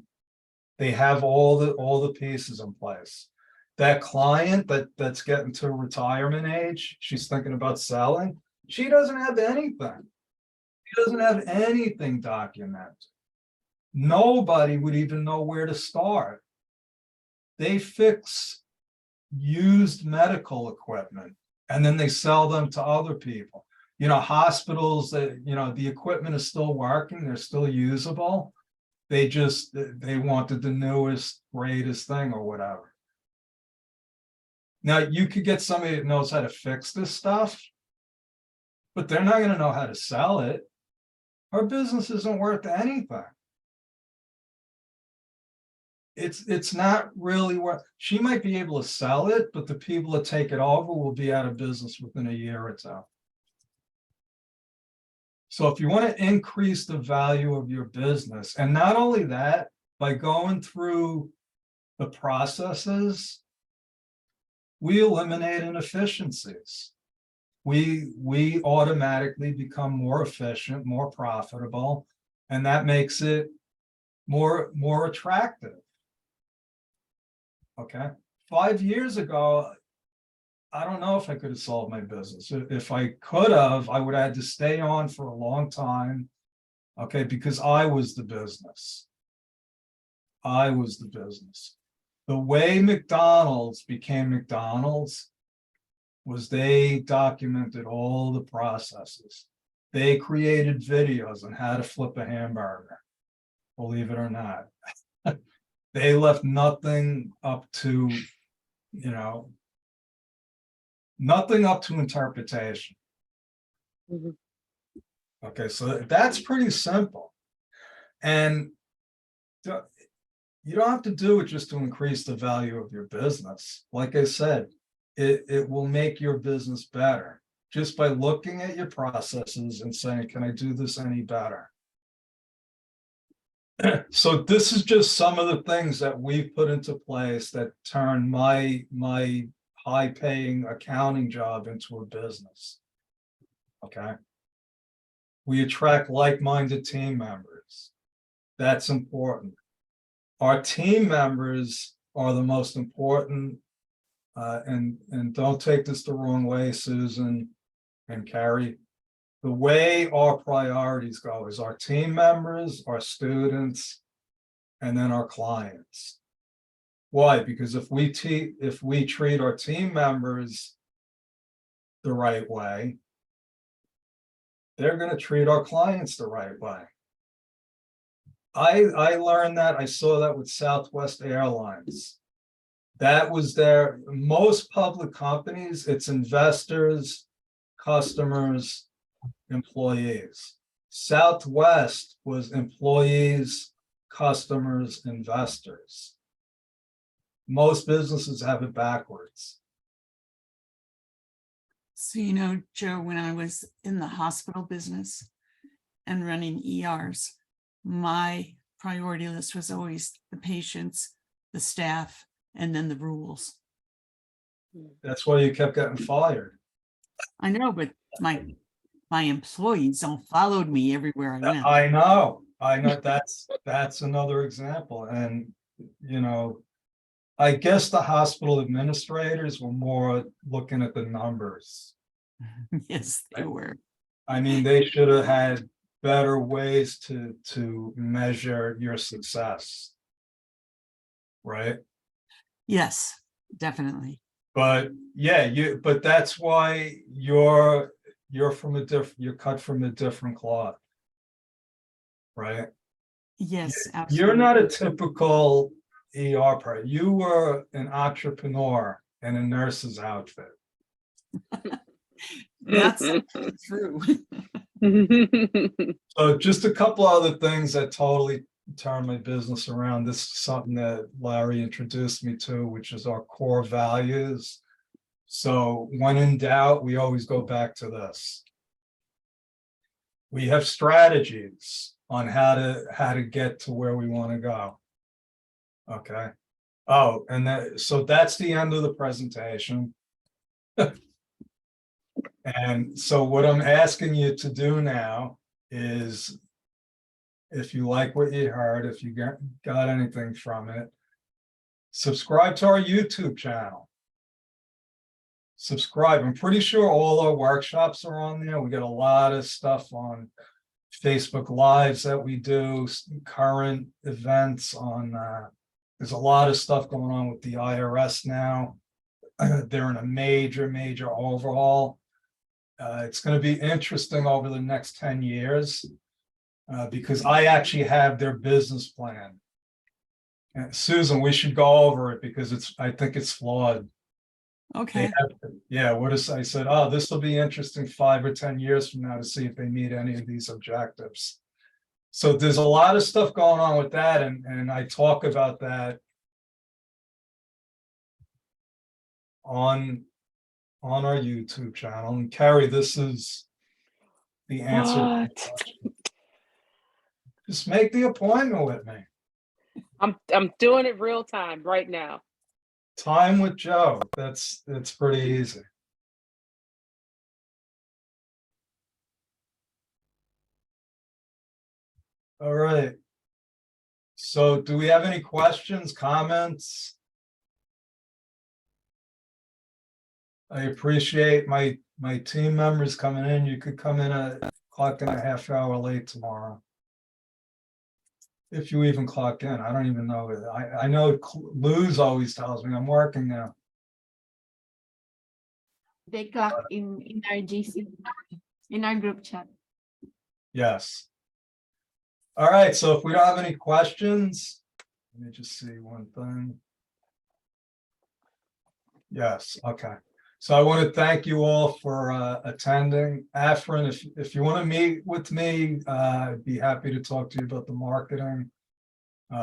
they have all the pieces in place. That client that's getting to retirement age, she's thinking about selling, she doesn't have anything. She doesn't have anything documented. Nobody would even know where to start. They fix used medical equipment and then they sell them to other people. You know, hospitals that, you know, the equipment is still working, they're still usable. They wanted the newest, greatest thing or whatever. Now, you could get somebody that knows how to fix this stuff, but they're not going to know how to sell it. Her business isn't worth anything. It's not really worth, she might be able to sell it, but the people that take it over will be out of business within a year or so. So if you want to increase the value of your business, and not only that, by going through the processes, we eliminate inefficiencies. We automatically become more efficient, more profitable, and that makes it more attractive. Okay, 5 years ago, I don't know if I could have sold my business. If I could have, I would have had to stay on for a long time. Okay, because I was the business. I was the business. The way McDonald's became McDonald's was they documented all the processes. They created videos on how to flip a hamburger, believe it or not. They left nothing up to, you know, nothing up to interpretation. Mhm. Okay, so that's pretty simple. And you don't have to do it just to increase the value of your business. Like I said, it will make your business better just by looking at your processes and saying, can I do this any better? So this is just some of the things that we've put into place that turn my high-paying accounting job into a business. Okay. We attract like-minded team members. That's important. Our team members are the most important, and don't take this the wrong way, Susan and Carrie. The way our priorities go is our team members, our students, and then our clients. Why? Because if we treat our team members the right way, they're going to treat our clients the right way. I learned that, I saw that with Southwest Airlines. That was their, most public companies, it's investors, customers, employees. Southwest was employees, customers, investors. Most businesses have it backwards. So, you know, Joe, when I was in the hospital business and running ERs, my priority list was always the patients, the staff, and then the rules. That's why you kept getting fired. I know, but my employees all followed me everywhere I went. I know, that's another example. And, you know, I guess the hospital administrators were more looking at the numbers. Yes, they were. I mean, they should have had better ways to measure your success. Right? Yes, definitely. But yeah, but that's why you're you're cut from a different cloth. Right? Yes, You're absolutely. not a typical ER person. You were an entrepreneur in a nurse's outfit. That's true. So just a couple other things that totally turned my business around. This is something that Larry introduced me to, which is our core values. So when in doubt, we always go back to this. We have strategies on how to get to where we want to go. Okay. Oh, and so that's the end of the presentation. And so what I'm asking you to do now is, if you like what you heard, if you got anything from it, subscribe to our YouTube channel. Subscribe. I'm pretty sure all our workshops are on there. We got a lot of stuff on Facebook Lives that we do, current events on, there's a lot of stuff going on with the IRS now. They're in a major overhaul. It's going to be interesting over the next 10 years because I actually have their business plan. And Susan, we should go over it because I think it's flawed. Okay. Yeah, I said, oh, this will be interesting 5 or 10 years from now to see if they meet any of these objectives. So there's a lot of stuff going on with that, and I talk about that on our YouTube channel. And Carrie, this is the answer. What? Just make the appointment with me. I'm doing it real time right now. Time with Joe. It's pretty easy. All right. So do we have any questions, comments? I appreciate my team members coming in. You could come in a clock and a half hour late tomorrow. If you even clock in, I don't even know. I know Luz always tells me I'm working now. They clock in our GC, in our group chat. Yes. All right, so if we don't have any questions, let me just see one thing. Yes, okay. So I want to thank you all for attending. Afrin, if you want to meet with me, I'd be happy to talk to you about the marketing.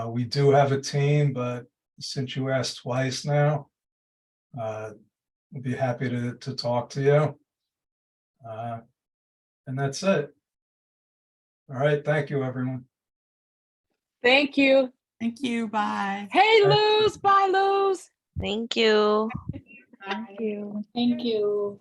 We do have a team, but since you asked twice now, I'd be happy to talk to you. And that's it. All right, thank you, everyone. Thank you. Thank you. Bye. Hey, Luz. Bye, Luz. Thank you. Thank you. Thank you.